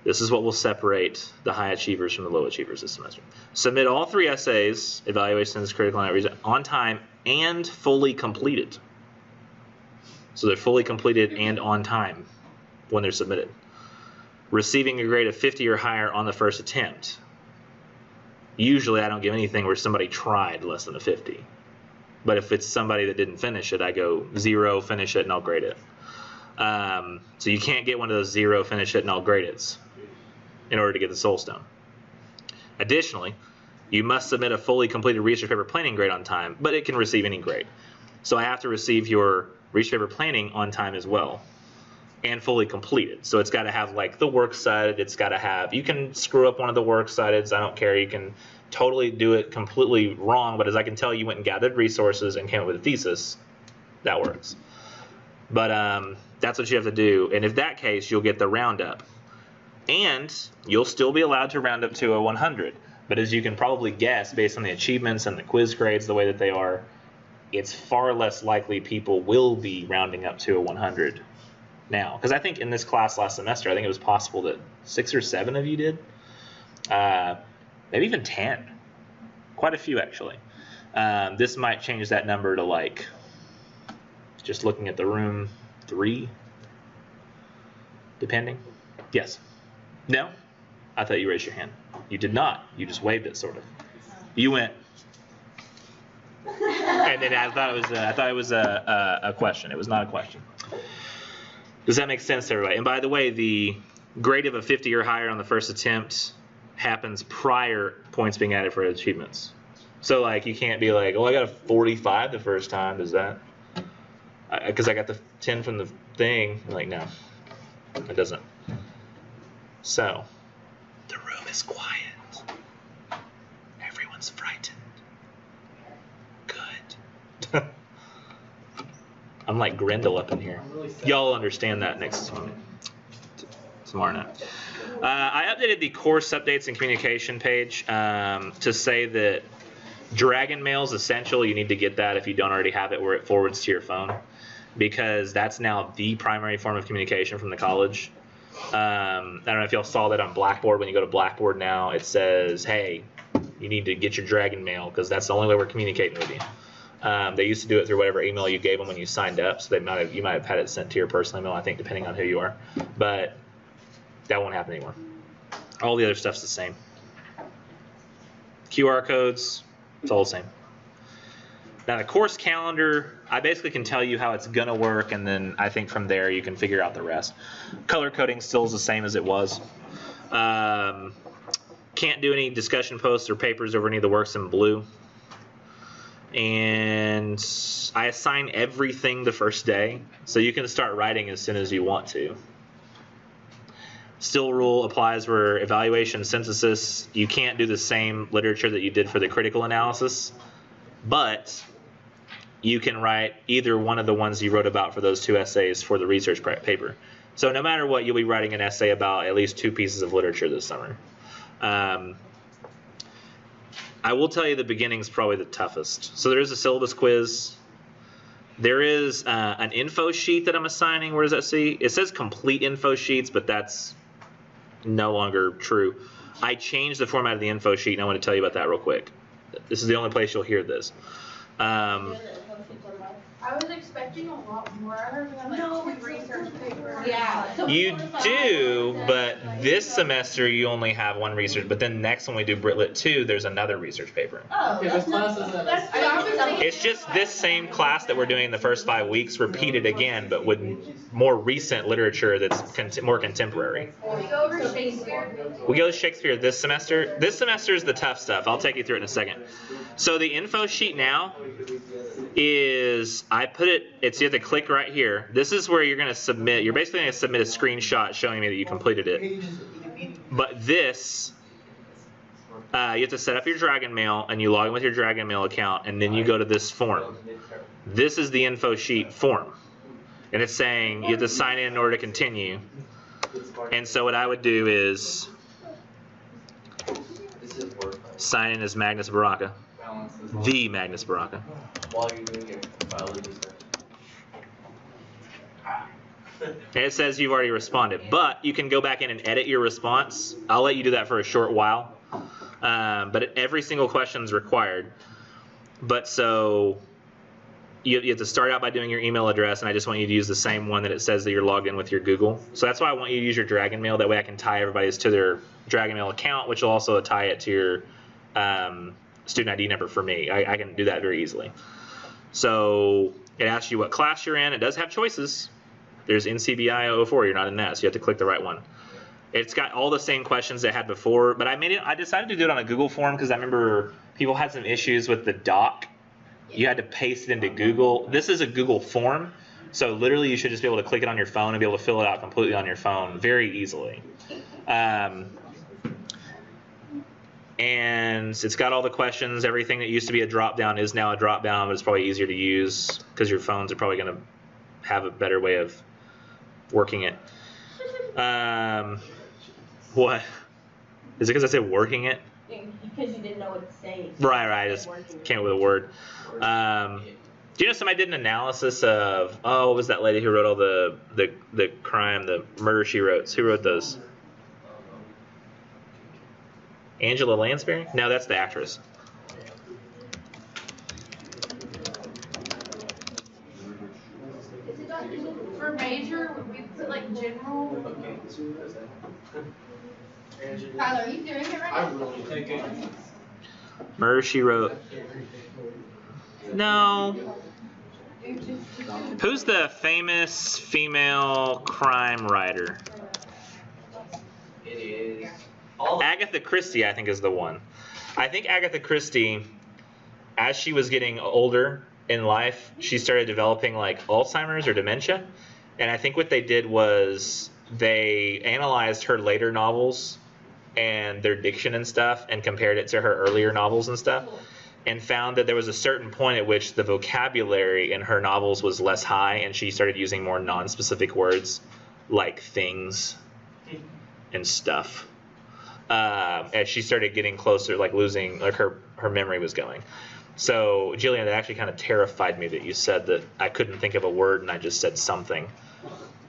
S1: This is what will separate the high achievers from the low achievers this semester. Submit all 3 essays, evaluations, critical analysis, on time and fully completed. So they're fully completed and on time when they're submitted. Receiving a grade of 50 or higher on the first attempt. Usually I don't give anything where somebody tried less than a 50. But if it's somebody that didn't finish it, I go 0, finish it, and I'll grade it. So you can't get one of those 0, finish it, and I'll grade it in order to get the Soulstone. Additionally, you must submit a fully completed research paper planning grade on time, but it can receive any grade. So I have to receive your research paper planning on time as well. and fully completed. So it's got to have like the works cited. It's got to have, you can screw up one of the works cited. I don't care. You can totally do it completely wrong. But as I can tell, you went and gathered resources and came up with a thesis. That works. But that's what you have to do. And in that case, you'll get the roundup. And you'll still be allowed to round up to a 100. But as you can probably guess, based on the achievements and the quiz grades the way that they are, it's far less likely people will be rounding up to a 100 now. Because I think in this class last semester, I think it was possible that 6 or 7 of you did. Maybe even 10. Quite a few, actually. This might change that number to like, just looking at the room, 3, depending. Yes? No? I thought you raised your hand. You did not. You just waved it, sort of. You went. And then I thought it was a question. It was not a question. Does that make sense to everybody? And by the way, the grade of a 50 or higher on the first attempt happens prior points being added for achievements. So like you can't be like, oh, I got a 45 the first time. Does that? Because I got the 10 from the thing. Like, no, it doesn't. So the room is quiet. Everyone's frightened. Good. I'm like Grendel up in here. Y'all understand that tomorrow night. I updated the course updates and communication page to say that Dragon Mail is essential. You need to get that if you don't already have it, where it forwards to your phone, because that's now the primary form of communication from the college. I don't know if y'all saw that on Blackboard. When you go to Blackboard now, it says, hey, you need to get your Dragon Mail because that's the only way we're communicating with you. They used to do it through whatever email you gave them when you signed up, so you might have had it sent to your personal email, I think, depending on who you are. But that won't happen anymore. All the other stuff's the same. QR codes, it's all the same. Now the course calendar, I basically can tell you how it's going to work, and then I think from there you can figure out the rest. Color coding still is the same as it was. Can't do any discussion posts or papers over any of the works in blue. And I assign everything the first day, so you can start writing as soon as you want to. Still rule applies for evaluation synthesis. You can't do the same literature that you did for the critical analysis, but you can write either one of the ones you wrote about for those 2 essays for the research paper. So no matter what, you'll be writing an essay about at least 2 pieces of literature this summer. I will tell you the beginning's probably the toughest. So there is a syllabus quiz. There is an info sheet that I'm assigning. Where does that see? It says complete info sheets, but that's no longer true. I changed the format of the info sheet, and I want to tell you about that real quick. This is the only place you'll hear this.
S2: I was expecting a lot more. I heard we had like 2 research papers.
S5: Yeah.
S1: You do, but this semester you only have 1 research. But then next when we do Britlet 2, there's another research paper.
S5: Oh,
S4: Okay,
S5: that's
S4: this class is
S5: not.
S2: That's what I was thinking.
S1: It's just this same class that we're doing the first 5 weeks repeated again, but with more recent literature that's more contemporary.
S2: We go over Shakespeare.
S1: We go to Shakespeare this semester. This semester is the tough stuff. I'll take you through it in a second. So the info sheet now is, I put it, you have to click right here. This is where you're going to submit. You're basically going to submit a screenshot showing me that you completed it. But this, you have to set up your Dragon Mail, and you log in with your Dragon Mail account, and then you go to this form. This is the info sheet form. And it's saying you have to sign in order to continue. And so what I would do is sign in as Magnus Baraka. The Magnus Baraka.
S3: While you're doing your biology stuff.
S1: And it says you've already responded, but you can go back in and edit your response. I'll let you do that for a short while, but every single question is required. But so you have to start out by doing your email address, and I just want you to use the same one that it says that you're logged in with your Google. So that's why I want you to use your Dragon Mail. That way I can tie everybody's to their Dragon Mail account, which will also tie it to your student ID number for me. I can do that very easily. So it asks you what class you're in. It does have choices. There's NCBI 04. You're not in that, so you have to click the right one. It's got all the same questions it had before, but I decided to do it on a Google form because I remember people had some issues with the doc. You had to paste it into Google. This is a Google form, So literally, you should just be able to click it on your phone and be able to fill it out completely on your phone very easily. And it's got all the questions. Everything that used to be a drop-down is now a drop-down, but it's probably easier to use because your phones are probably going to have a better way of working it. What? Is it because I said working it?
S5: Because you didn't know what to say.
S1: Right. I just came up with a word. Do you know somebody did an analysis of, what was that lady who wrote all the crime, the murder she wrote? Who wrote those? Angela Lansbury? No, that's the actress.
S2: For major, we put like general. Tyler, are you doing it right now?
S1: Murder she wrote. No. Who's the famous female crime writer?
S3: It is.
S1: Agatha Christie, I think, is the one. I think Agatha Christie, as she was getting older in life, she started developing like Alzheimer's or dementia. And I think what they did was they analyzed her later novels and their diction and stuff and compared it to her earlier novels and stuff, and found that there was a certain point at which the vocabulary in her novels was less high and she started using more non-specific words like things and stuff. As she started getting closer, like losing, like her memory was going. So, Jillian, it actually kind of terrified me that you said that I couldn't think of a word and I just said something.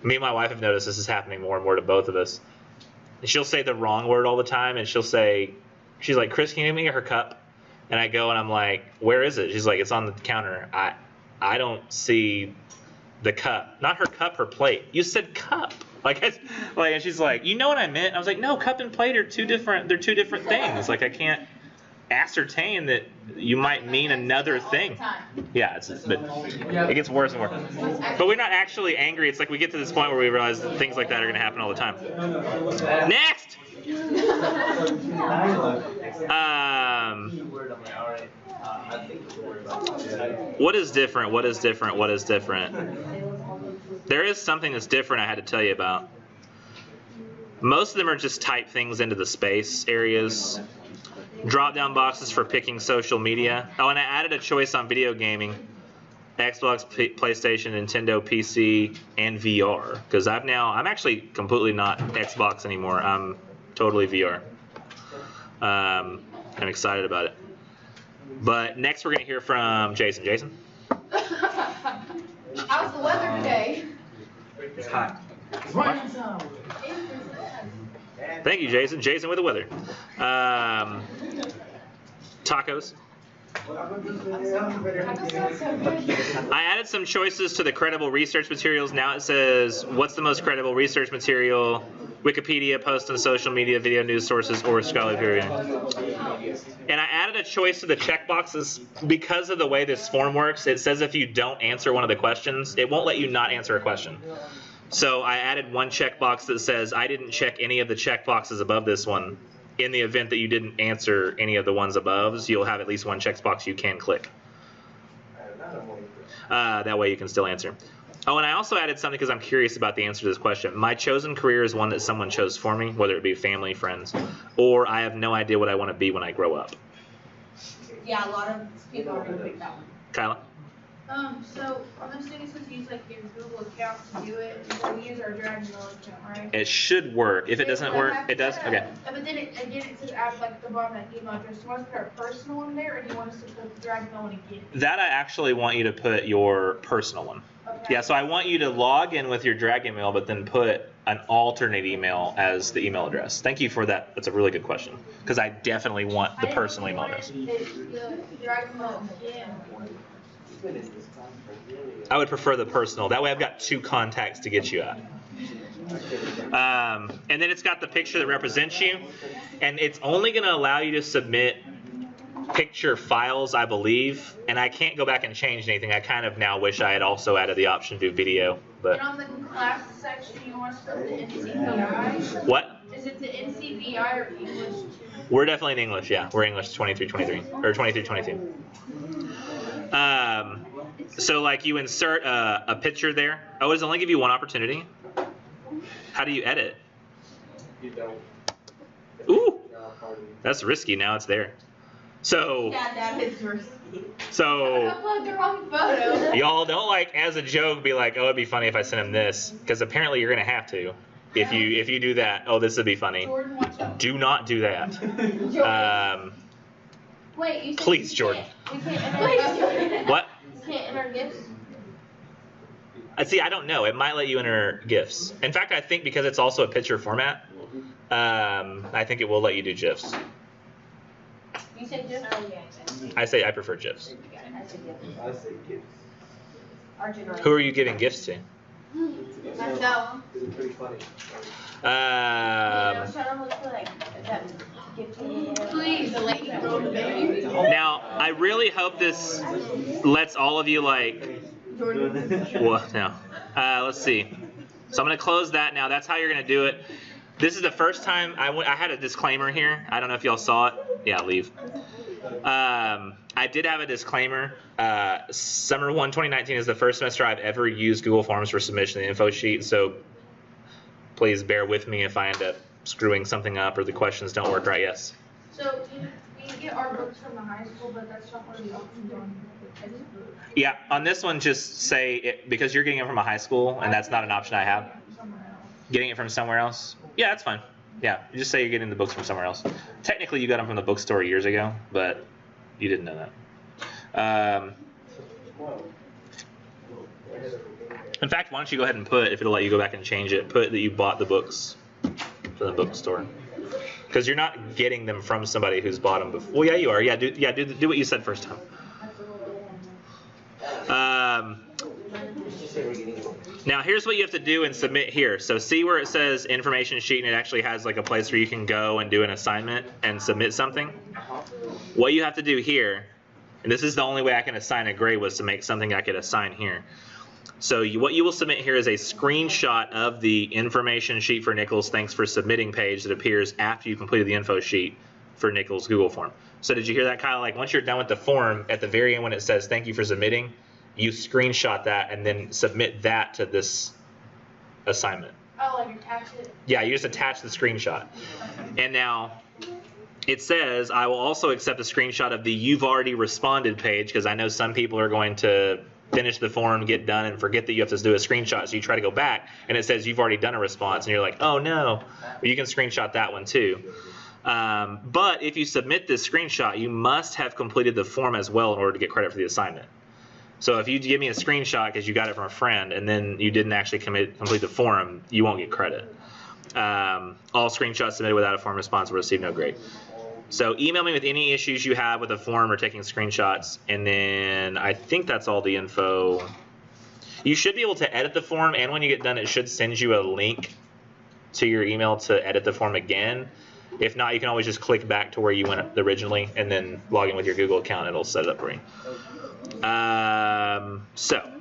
S1: Me and my wife have noticed this is happening more and more to both of us. She'll say the wrong word all the time, and she's like, Chris, can you give me her cup? And I go and I'm like, where is it? She's like, it's on the counter. I don't see the cup. Not her cup, her plate. You said cup. And she's like, you know what I meant? I was like, no, cup and plate are two different things. Like, I can't ascertain that you might mean another thing. Yeah, but it gets worse and worse. But we're not actually angry. It's like we get to this point where we realize that things like that are going to happen all the time. Next! What is different? What is different? What is different? There is something that's different I had to tell you about. Most of them are just type things into the space areas. Drop-down boxes for picking social media. Oh, and I added a choice on video gaming. Xbox, PlayStation, Nintendo, PC, and VR. Because I'm actually completely not Xbox anymore. I'm totally VR. I'm excited about it. But next we're going to hear from Jason. Jason?
S2: How's the weather today?
S3: It's hot.
S1: Thank you, Jason. Jason with the weather. Tacos. I added some choices to the credible research materials. Now it says, what's the most credible research material? Wikipedia, post on social media, video news sources, or scholarly peer review. And I added a choice to the checkboxes because of the way this form works. It says if you don't answer one of the questions, it won't let you not answer a question. So I added one checkbox that says I didn't check any of the checkboxes above this one. In the event that you didn't answer any of the ones above, so you'll have at least one checkbox you can click. That way you can still answer. Oh, and I also added something because I'm curious about the answer to this question. My chosen career is one that someone chose for me, whether it be family, friends, or I have no idea what I want to be when I grow up.
S5: Yeah, a lot of people are going to pick that one.
S1: Kyla?
S2: So on this thing it says use like your Google account to do it, and so we use our Dragon Mill account, right?
S1: It should work. If it doesn't work, it does. Okay.
S2: But then it says add like the bottom of that email address. Do you want us to put our personal one there, or do you want us to put the Dragon Mill one again?
S1: That I actually want you to put your personal one.
S2: Okay.
S1: Yeah, so I want you to log in with your Dragon Mail, but then put an alternate email as the email address. Thank you for that. That's a really good question, because I definitely want the personal email address.
S2: The Dragon Mill again.
S1: I would prefer the personal. That way I've got two contacts to get you at. And then it's got the picture that represents you, and it's only going to allow you to submit picture files, I believe, and I can't go back and change anything. I kind of now wish I had also added the option to do video. But
S2: And on the class section, you want us to put the NCVI?
S1: What?
S2: Is it the NCVI or English too?
S1: We're definitely in English, yeah. We're English 23-23, or 23-22. So like you insert a picture there. Oh, does it only give you one opportunity? How do you edit?
S4: You don't.
S1: Ooh, that's risky. Now it's there. So
S5: Yeah, that is risky.
S1: so
S2: Upload the wrong photo.
S1: y'all don't like as a joke be like, oh, it'd be funny if I sent him this, because apparently you're gonna have to. If you do that, oh, this would be funny.
S2: Jordan, watch out.
S1: Do not do that.
S7: Wait, you said
S1: Please,
S7: we
S1: Jordan.
S7: Can't, we can't enter.
S1: What?
S7: We can't enter gifts.
S1: See, I don't know. It might let you enter GIFs. In fact, I think because it's also a picture format, I think it will let you do GIFs.
S5: You said just. Oh yeah.
S1: I say I prefer GIFs.
S5: I said yes.
S4: I say gifts.
S5: Arjun.
S1: Who are you giving gifts to?
S5: Myself.
S4: It's pretty funny.
S5: I was trying to look for like that gift.
S2: Please, the lady wrote baby.
S1: Now, I really hope this lets all of you like. Well, no. Let's see. So I'm going to close that now. That's how you're going to do it. This is the first time I had a disclaimer here. I don't know if y'all saw it. Yeah, leave. I did have a disclaimer. Summer 1 2019 is the first semester I've ever used Google Forms for submission of the info sheet. So please bear with me if I end up screwing something up or the questions don't work right. Yes.
S2: So we get our books from the high school, but that's not one of the options on the textbook.
S1: Yeah, on this one, just say it, because you're getting it from a high school, and that's not an option I have.
S2: Somewhere else.
S1: Getting it from somewhere else? Yeah, that's fine. Yeah, you just say you're getting the books from somewhere else. Technically, you got them from the bookstore years ago, but you didn't know that. In fact, why don't you go ahead and put, if it'll let you go back and change it, put that you bought the books from the bookstore. Because you're not getting them from somebody who's bought them before. Well, yeah, you are. Yeah, do what you said first time. Now here's what you have to do and submit here. So see where it says information sheet, and it actually has like a place where you can go and do an assignment and submit something. What you have to do here, and this is the only way I can assign a grade, was to make something I could assign here. So what you will submit here is a screenshot of the information sheet for Nichols Thanks for Submitting page that appears after you completed the info sheet for Nichols Google form. So did you hear that, Kyle? Like once you're done with the form, at the very end when it says thank you for submitting, you screenshot that and then submit that to this assignment.
S2: Oh, like attach it?
S1: Yeah, you just attach the screenshot. And now it says, I will also accept a screenshot of the you've already responded page, because I know some people are going to finish the form, get done, and forget that you have to do a screenshot. So you try to go back, and it says you've already done a response, and you're like, oh no. Well, you can screenshot that one too. But if you submit this screenshot, you must have completed the form as well in order to get credit for the assignment. So if you give me a screenshot because you got it from a friend and then you didn't actually complete the form, you won't get credit. All screenshots submitted without a form response will receive no grade. So email me with any issues you have with a form or taking screenshots, and then I think that's all the info. You should be able to edit the form, and when you get done, it should send you a link to your email to edit the form again. If not, you can always just click back to where you went originally and then log in with your Google account. It'll set it up for you. So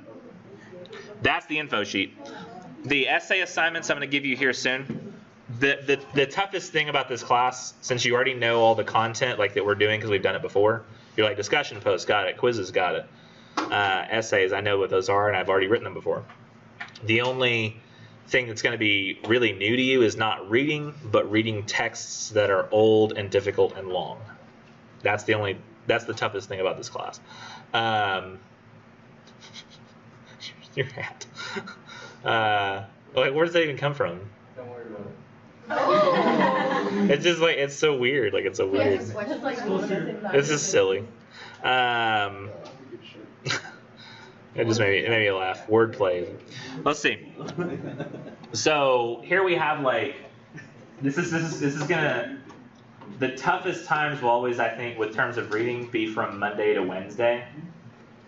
S1: that's the info sheet. The essay assignments I'm going to give you here soon. The toughest thing about this class, since you already know all the content like that we're doing because we've done it before, you're like discussion posts, got it, quizzes, got it. Essays, I know what those are and I've already written them before. The only thing that's going to be really new to you is not reading, but reading texts that are old and difficult and long. That's the toughest thing about this class. Your hat. Like, where does that even come from?
S4: Don't worry about it.
S1: It's just like, it's so weird. Like, it's so weird. It's just silly. It just made me laugh. Wordplay. Let's see. So here we have like, this is gonna, the toughest times will always, I think, with terms of reading, be from Monday to Wednesday,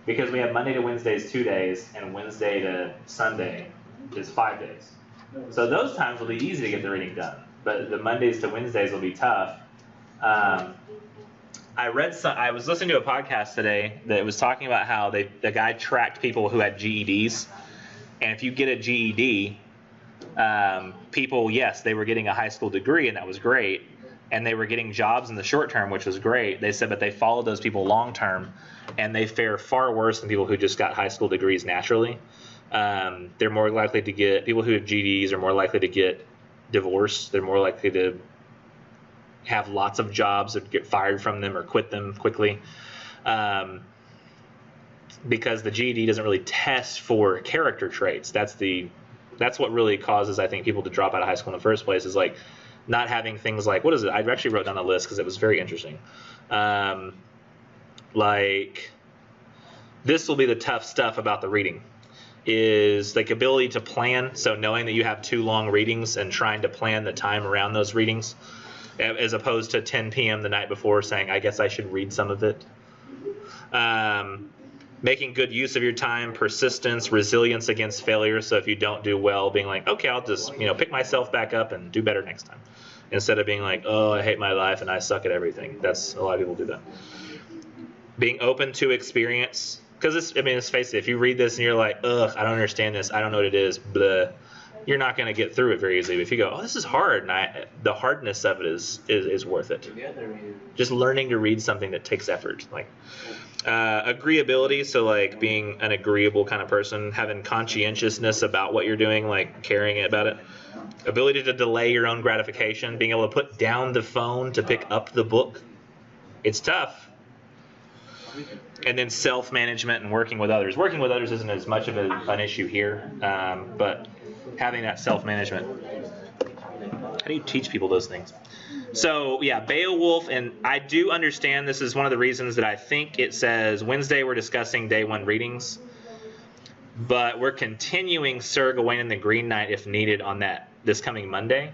S1: because we have Monday to Wednesday is 2 days, and Wednesday to Sunday is 5 days. So those times will be easy to get the reading done, but the Mondays to Wednesdays will be tough. I was listening to a podcast today that was talking about how the guy tracked people who had GEDs, and if you get a GED, people, yes, they were getting a high school degree, and that was great, and they were getting jobs in the short term, which was great. They said, but they followed those people long term, and they fare far worse than people who just got high school degrees naturally. They're more likely to get, people who have GEDs are more likely to get divorced. They're more likely to have lots of jobs that get fired from them or quit them quickly. Because the GED doesn't really test for character traits. That's what really causes, I think, people to drop out of high school in the first place, is like not having things like, what is it? I actually wrote down a list because it was very interesting. Like, this will be the tough stuff about the reading, is like ability to plan. So knowing that you have 2 long readings and trying to plan the time around those readings, as opposed to 10 p.m. the night before saying, I guess I should read some of it. Making good use of your time, persistence, resilience against failure. So if you don't do well, being like, okay, I'll just pick myself back up and do better next time, instead of being like, oh, I hate my life and I suck at everything. That's, a lot of people do that. Being open to experience, because let's face it, if you read this and you're like, ugh, I don't understand this, I don't know what it is, blah, you're not going to get through it very easily. But if you go, oh, this is hard, and the hardness of it is worth it. Just learning to read something that takes effort, like. Agreeability, so like being an agreeable kind of person, having conscientiousness about what you're doing, like caring about it. Ability to delay your own gratification, being able to put down the phone to pick up the book. It's tough. And then self-management and working with others. Working with others isn't as much of an issue here, but having that self-management. How do you teach people those things? So yeah, Beowulf, and I do understand this is one of the reasons that I think it says Wednesday we're discussing day 1 readings, but we're continuing Sir Gawain and the Green Knight if needed on this coming Monday.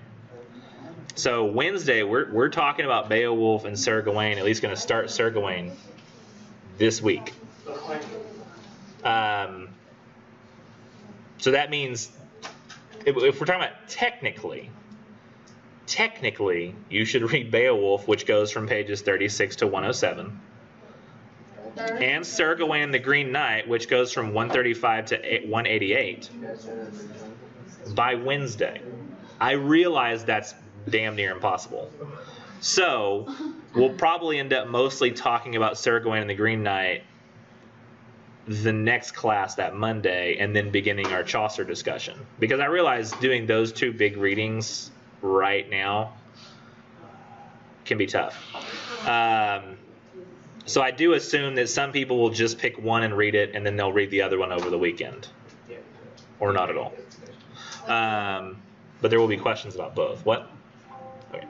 S1: So Wednesday we're talking about Beowulf and Sir Gawain, at least going to start Sir Gawain this week. So that means if we're talking about technically, you should read Beowulf, which goes from pages 36 to 107, and Sir Gawain and the Green Knight, which goes from 135 to 188, by Wednesday. I realize that's damn near impossible. So we'll probably end up mostly talking about Sir Gawain and the Green Knight the next class that Monday, and then beginning our Chaucer discussion. Because I realize doing those 2 big readings right now can be tough. So I do assume that some people will just pick one and read it, and then they'll read the other one over the weekend, or not at all. But there will be questions about both. What? Okay.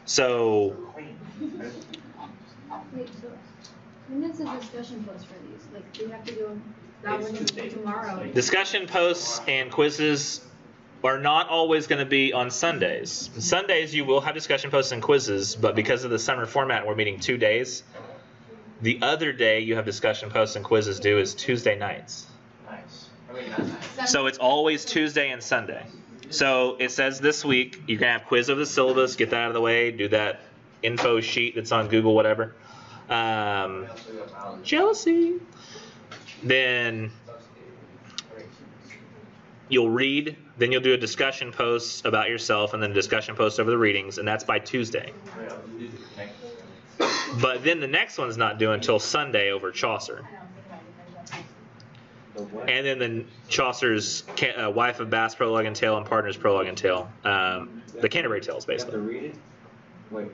S1: So
S6: Wait, so when does the discussion post for these? Like, do you have to do that one tomorrow?
S1: discussion posts and quizzes are not always going to be on Sundays. Sundays you will have discussion posts and quizzes, but because of the summer format, we're meeting 2 days. The other day you have discussion posts and quizzes due is Tuesday nights.
S3: Nice.
S1: So it's always Tuesday and Sunday. So it says this week you can have quiz of the syllabus, get that out of the way, do that info sheet that's on Google, whatever. Jealousy. Then you'll read, then you'll do a discussion post about yourself, and then a discussion post over the readings, and that's by Tuesday. But then the next one's not due until Sunday over Chaucer. And then the Chaucer's Wife of Bass prologue and tale and Partners prologue and tale. The Canterbury Tales,
S3: You have to
S1: basically.
S3: read it? Wait,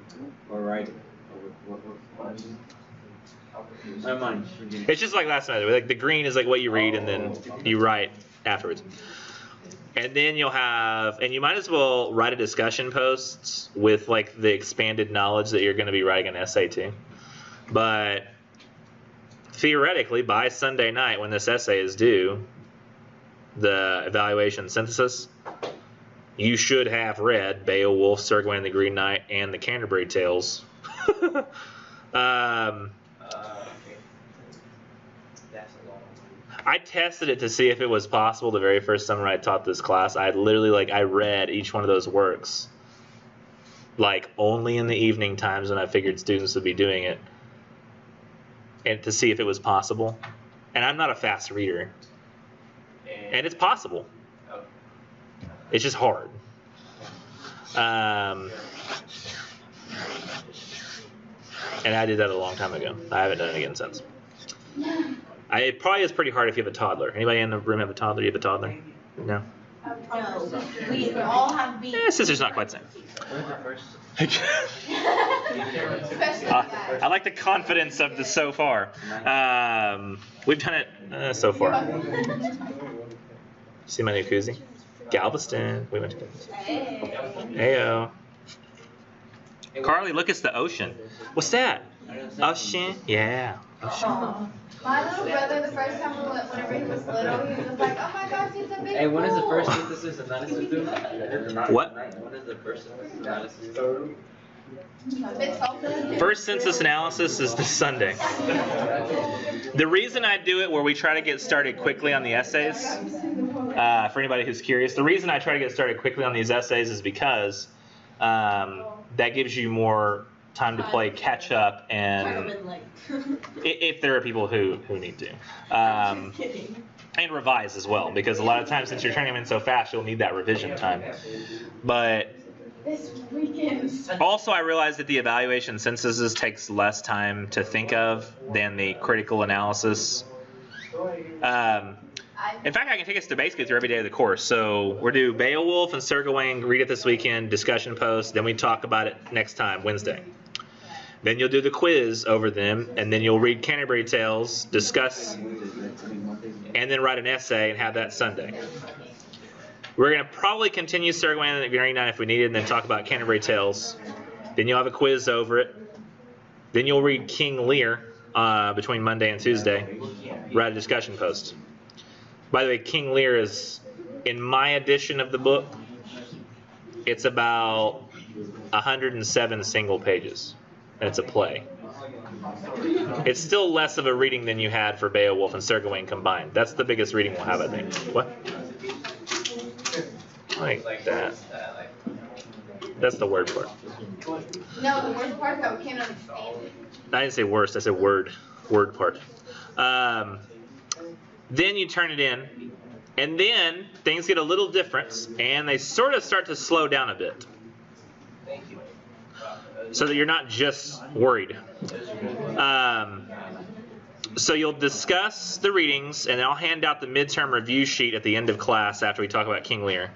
S3: or write it? My mind.
S1: It's just like last night. Like the green is like what you read, and then you write afterwards. And then you'll have, and you might as well write a discussion post with like the expanded knowledge that you're going to be writing an essay to. But theoretically, by Sunday night when this essay is due, the evaluation synthesis, you should have read Beowulf, Sir Gawain and the Green Knight, and the Canterbury Tales. I tested it to see if it was possible the very first summer I taught this class. I literally, I read each one of those works, only in the evening times when I figured students would be doing it, and to see if it was possible. And I'm not a fast reader. And it's possible. It's just hard. And I did that a long time ago. I haven't done it again since. It probably is pretty hard if you have a toddler. Anybody in the room have a toddler? You have a toddler? No?
S5: No, we all have beats.
S1: Sister's not quite the same.
S3: When's the first?
S2: Especially guys.
S1: I like the confidence of the so far. We've done it so far. See my new koozie? Galveston. We went to Galveston. Heyo. Carly, look, it's the ocean. What's that? Ocean? Yeah. Ocean.
S2: My little brother, the first time we went, whenever he was little, he was like, oh my gosh, it's a big
S3: Hey, when is the
S2: pool.
S3: first synthesis analysis due?
S1: What?
S3: When is the first synthesis analysis due?
S2: It's open.
S1: First census analysis is this Sunday. The reason I do it where we try to get started quickly on the essays, for anybody who's curious, the reason I try to get started quickly on these essays is because that gives you more time to play catch up and if there are people who need to. And revise as well, because a lot of times since you're turning them in so fast, you'll need that revision time. But
S2: This weekend.
S1: also, I realized that the evaluation censuses takes less time to think of than the critical analysis. In fact, I can take us to basically through every day of the course. So we'll do Beowulf and Sir Gawain, read it this weekend, discussion post, then we talk about it next time, Wednesday. Then you'll do the quiz over them, and then you'll read Canterbury Tales, discuss, and then write an essay and have that Sunday. We're going to probably continue Sir Gawain and the Green Knight if we need it, and then talk about Canterbury Tales. Then you'll have a quiz over it. Then you'll read King Lear between Monday and Tuesday. Write a discussion post. By the way, King Lear is, in my edition of the book, it's about 107 single pages. And it's a play. It's still less of a reading than you had for Beowulf and Sir Gawain combined. That's the biggest reading we'll have, I think. What? Like that. That's the word part.
S2: No, the worst part is that we can't understand it.
S1: I didn't say worst, I said word. Word part. Then you turn it in, and then things get a little different, and they sort of start to slow down a bit. So that you're not just worried. So you'll discuss the readings, and I'll hand out the midterm review sheet at the end of class after we talk about King Lear.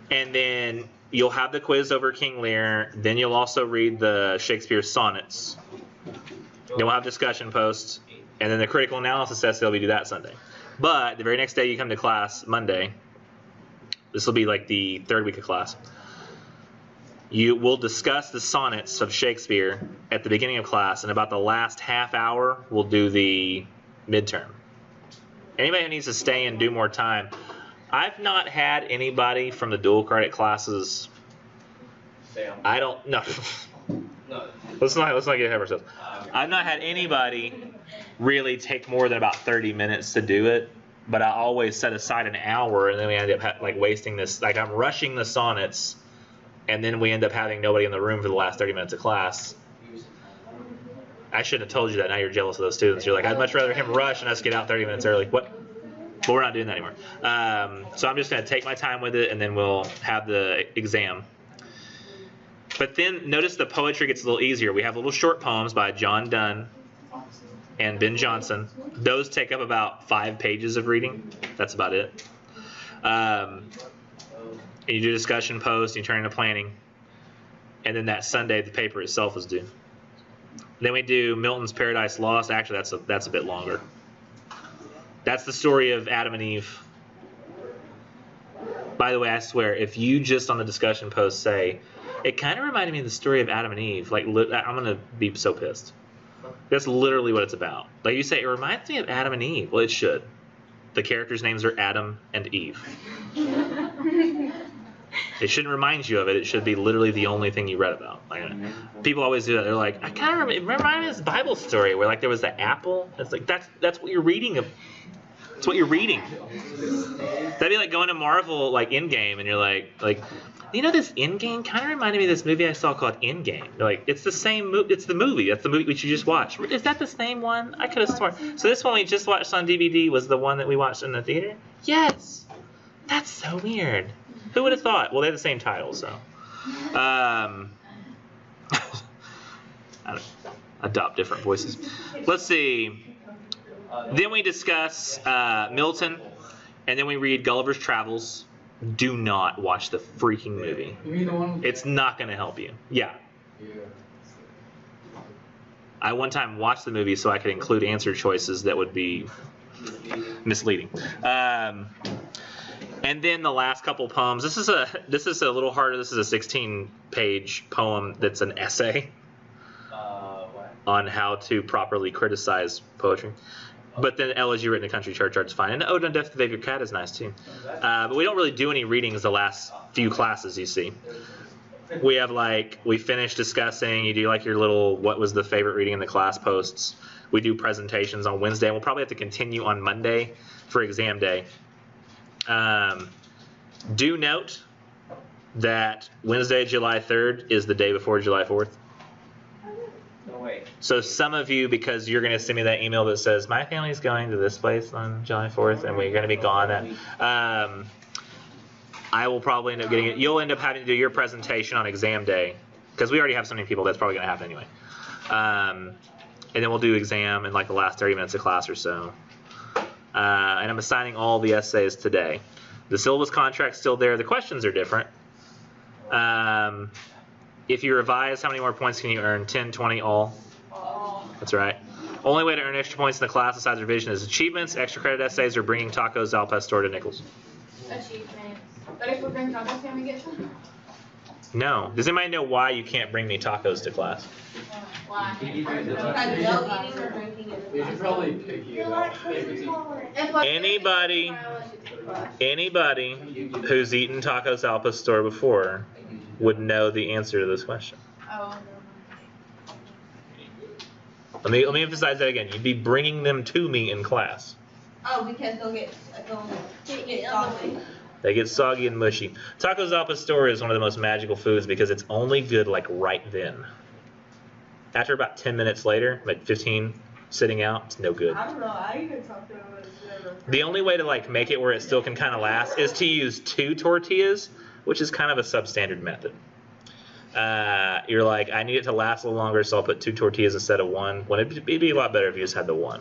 S1: And then you'll have the quiz over King Lear. Then you'll also read the Shakespeare sonnets. Then we'll have discussion posts. And then the critical analysis essay, we do that Sunday. But the very next day you come to class, Monday, this will be like the third week of class. You will discuss the sonnets of Shakespeare at the beginning of class, and about the last half hour, we'll do the midterm. Anybody who needs to stay and do more time, I've not had anybody from the dual credit classes. I don't no. Let's not get ahead of ourselves. I've not had anybody really take more than about 30 minutes to do it, but I always set aside an hour, and then we end up like wasting this. Like I'm rushing the sonnets. And then we end up having nobody in the room for the last 30 minutes of class. I shouldn't have told you that. Now you're jealous of those students. You're like, I'd much rather him rush and us get out 30 minutes early. What? But we're not doing that anymore. So I'm just going to take my time with it, and then we'll have the exam. But then notice the poetry gets a little easier. We have little short poems by John Donne and Ben Jonson. Those take up about 5 pages of reading. That's about it. And you do discussion posts, you turn into planning, and then that Sunday the paper itself is due. Then we do Milton's Paradise Lost. Actually, that's a bit longer. That's the story of Adam and Eve. By the way, I swear, if you just on the discussion post say, it kind of reminded me of the story of Adam and Eve, like I'm gonna be so pissed. That's literally what it's about. Like you say, it reminds me of Adam and Eve. Well, it should. The characters' names are Adam and Eve. It shouldn't remind you of it. It should be literally the only thing you read about. Like, people always do that. They're like, I kind of remember this Bible story where like there was the apple. It's like that's what you're reading. That's what you're reading. That'd be like going to Marvel like Endgame and you're like you know this Endgame kind of reminded me of this movie I saw called Endgame. You're like it's the same movie. It's the movie. That's the movie which you just watched. Is that the same one? I could have sworn. So this one we just watched on DVD was the one that we watched in the theater. Yes. That's so weird. Who would have thought? Well, they have the same title, so. adopt different voices. Let's see. Then we discuss Milton, and then we read Gulliver's Travels. Do not watch the freaking movie.
S4: You mean the one?
S1: It's not going to help you. Yeah.
S4: Yeah.
S1: I one time watched the movie so I could include answer choices that would be misleading. And then the last couple poems. This is a little harder. This is a 16-page poem that's an essay on how to properly criticize poetry. But then LSU written in country churchyard's fine. And Ode on Death to Your Cat is nice too. But we don't really do any readings the last few classes, you see. We have we finish discussing, you do like your little what was the favorite reading in the class posts. We do presentations on Wednesday, and we'll probably have to continue on Monday for exam day. Do note that Wednesday, July 3rd is the day before July 4th.
S3: No way.
S1: So some of you, because you're going to send me that email that says, my family's going to this place on July 4th, and we're going to be gone. I will probably end up getting it. You'll end up having to do your presentation on exam day, because we already have so many people that's probably going to happen anyway. And then we'll do exam in like the last 30 minutes of class or so. And I'm assigning all the essays today. The syllabus contract's still there. The questions are different. If you revise, how many more points can you earn? 10, 20, all?
S5: All.
S1: That's right. Only way to earn extra points in the class besides revision is achievements, extra credit essays, or bringing tacos al pastor to Nichols.
S2: Achievements. But if we bring tacos, can we get some?
S1: No. Does anybody know why you can't bring me tacos to class?
S2: Why?
S5: Because no eating or drinking in
S4: You
S5: the
S4: should probably pick you up.
S1: Anybody who's eaten tacos al pastor before would know the answer to this question.
S2: Oh,
S1: Let me emphasize that again. You'd be bringing them to me in class.
S5: Oh, because they'll get salty.
S1: They get soggy and mushy. Tacos al pastor is one of the most magical foods because it's only good like right then. After about 10 minutes later, like 15 sitting out, it's no good.
S5: I don't know. I eat a taco.
S1: The only way to like make it where it still can kind of last is to use 2 tortillas, which is kind of a substandard method. You're like, I need it to last a little longer, so I'll put 2 tortillas instead of 1. Well, it'd be a lot better if you just had the 1.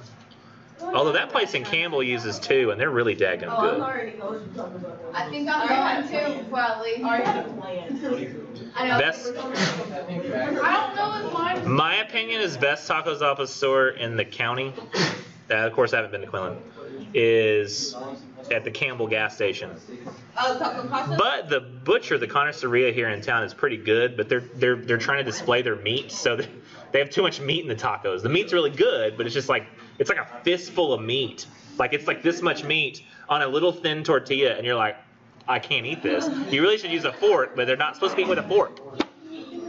S1: Although that place in Campbell uses 2, and they're really daggum
S5: I'm
S1: good.
S5: already going to talk about that.
S2: I think I'm going to before I leave.
S5: I already have a plan.
S2: I know.
S1: Best,
S2: I don't know if mine.
S1: my opinion is best tacos al pastor in the county. Of course, I haven't been to Quinlan. Is at the Campbell gas station.
S5: Oh, taco casa?
S1: But the butcher, the carniceria here in town, is pretty good. But they're trying to display their meat, so they have too much meat in the tacos. The meat's really good, but it's just like it's like a fistful of meat. Like it's like this much meat on a little thin tortilla, and you're like, I can't eat this. You really should use a fork, but they're not supposed to be with a fork.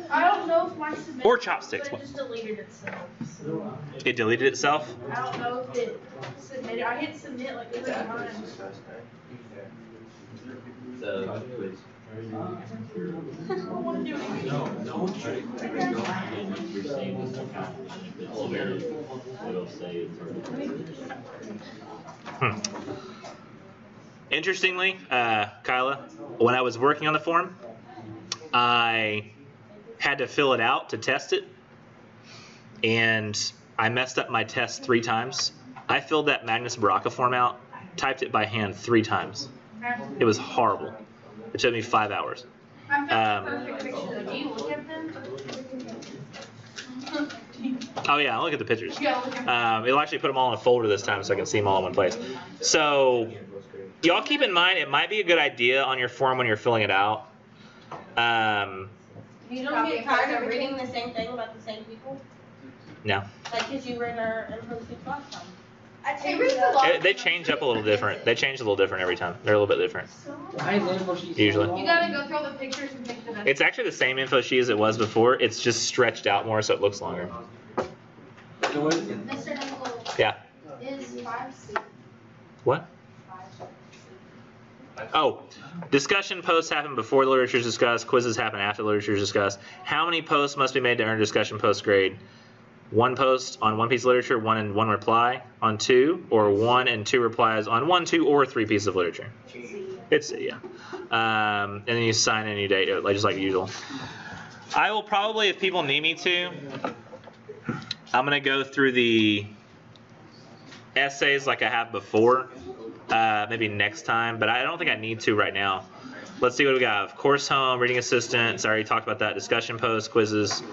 S2: I don't know if my submit.
S1: Or chopsticks.
S2: It just deleted itself. So
S1: It deleted itself.
S2: I don't know if it submitted. I hit submit like 3 times.
S3: So,
S1: Interestingly, Kyla, when I was working on the form, I had to fill it out to test it, and I messed up my test 3 times. I filled that Magnus Baraka form out, typed it by hand 3 times. It was horrible. It took me 5 hours.
S2: I've got perfect pictures. Do you look at them?
S1: Oh yeah, I'll look at the pictures.
S2: Yeah, look at
S1: It'll actually put them all in a folder this time so I can see them all in one place. So y'all keep in mind it might be a good idea on your form when you're filling it out.
S5: You don't get tired of reading the same thing about the same people?
S1: No.
S5: Like, because you read our info last time.
S2: It reads a lot.
S1: They change up a little different. They change a little different every time. They're a little bit different.
S3: why is info sheet so
S1: Usually.
S3: long?
S2: You gotta go through all the pictures and pick the best.
S1: It's actually the same info sheet as it was before. It's just stretched out more so it looks longer.
S3: So what is it?
S2: Mr. Engl,
S1: Yeah.
S2: is 5C.
S1: What? Oh, discussion posts happen before the literature is discussed. Quizzes happen after the literature is discussed. How many posts must be made to earn discussion post grade? 1 post on 1 piece of literature, 1 and 1 reply on 2, or 1 and 2 replies on 1, 2, or 3 pieces of literature. It's yeah. And then you sign any date, just like usual. I will probably, if people need me to, I'm going to go through the essays like I have before, maybe next time, but I don't think I need to right now. Let's see what we got. Course home, reading assistance, I already talked about that. Discussion post, quizzes.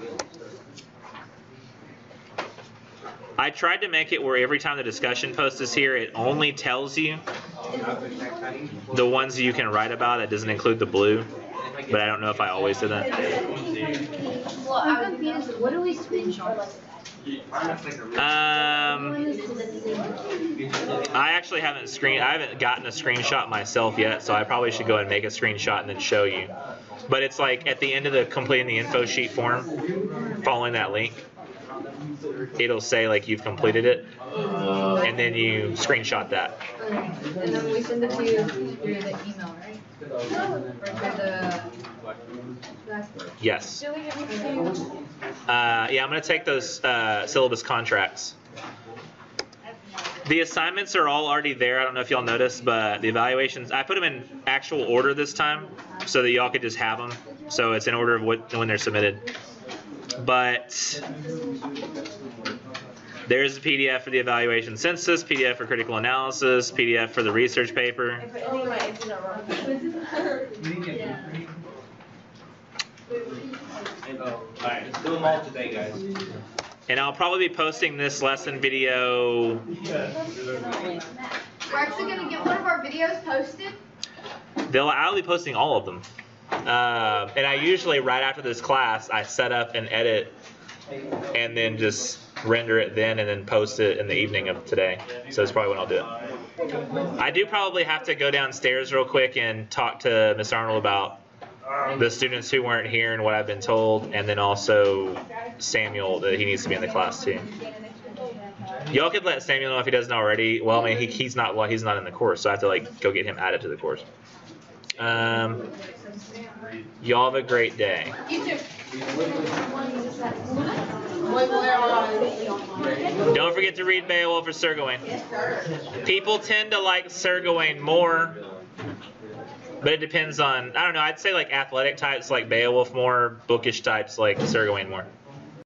S1: I tried to make it where every time the discussion post is here, it only tells you the ones you can write about. It doesn't include the blue, but I don't know if I always did that.
S6: Well, I'm confused. What do we screenshot?
S1: I actually haven't gotten a screenshot myself yet, so I probably should go and make a screenshot and then show you. But it's like at the end of the completing the info sheet form, following that link, it'll say like you've completed it, and then you screenshot that.
S6: Okay. And then we send it to you through the email, right? Or through the Blackboard?
S1: Yes.
S6: Do we have to?
S1: Yeah, I'm going to take those syllabus contracts. The assignments are all already there. I don't know if y'all noticed, but the evaluations, I put them in actual order this time so that y'all could just have them. So it's in order of when they're submitted. But there's a PDF for the evaluation census, PDF for critical analysis, PDF for the research paper.
S4: Alright, let's do them all today, guys.
S1: And I'll probably be posting this lesson video.
S2: We're actually gonna get one of our videos posted.
S1: I'll be posting all of them. And I usually, right after this class, I set up and edit and then just render it then and then post it in the evening of today. So that's probably when I'll do it. I do probably have to go downstairs real quick and talk to Miss Arnold about the students who weren't here and what I've been told, and then also Samuel, that he needs to be in the class too. Y'all could let Samuel know if he doesn't already. Well, I mean, he's not in the course, so I have to like go get him added to the course. Y'all have a great day.
S2: You too.
S1: Don't forget to read Beowulf or Sir Gawain. People tend to like Sir Gawain more, but it depends on, I don't know, I'd say like athletic types like Beowulf more, bookish types like Sir Gawain more.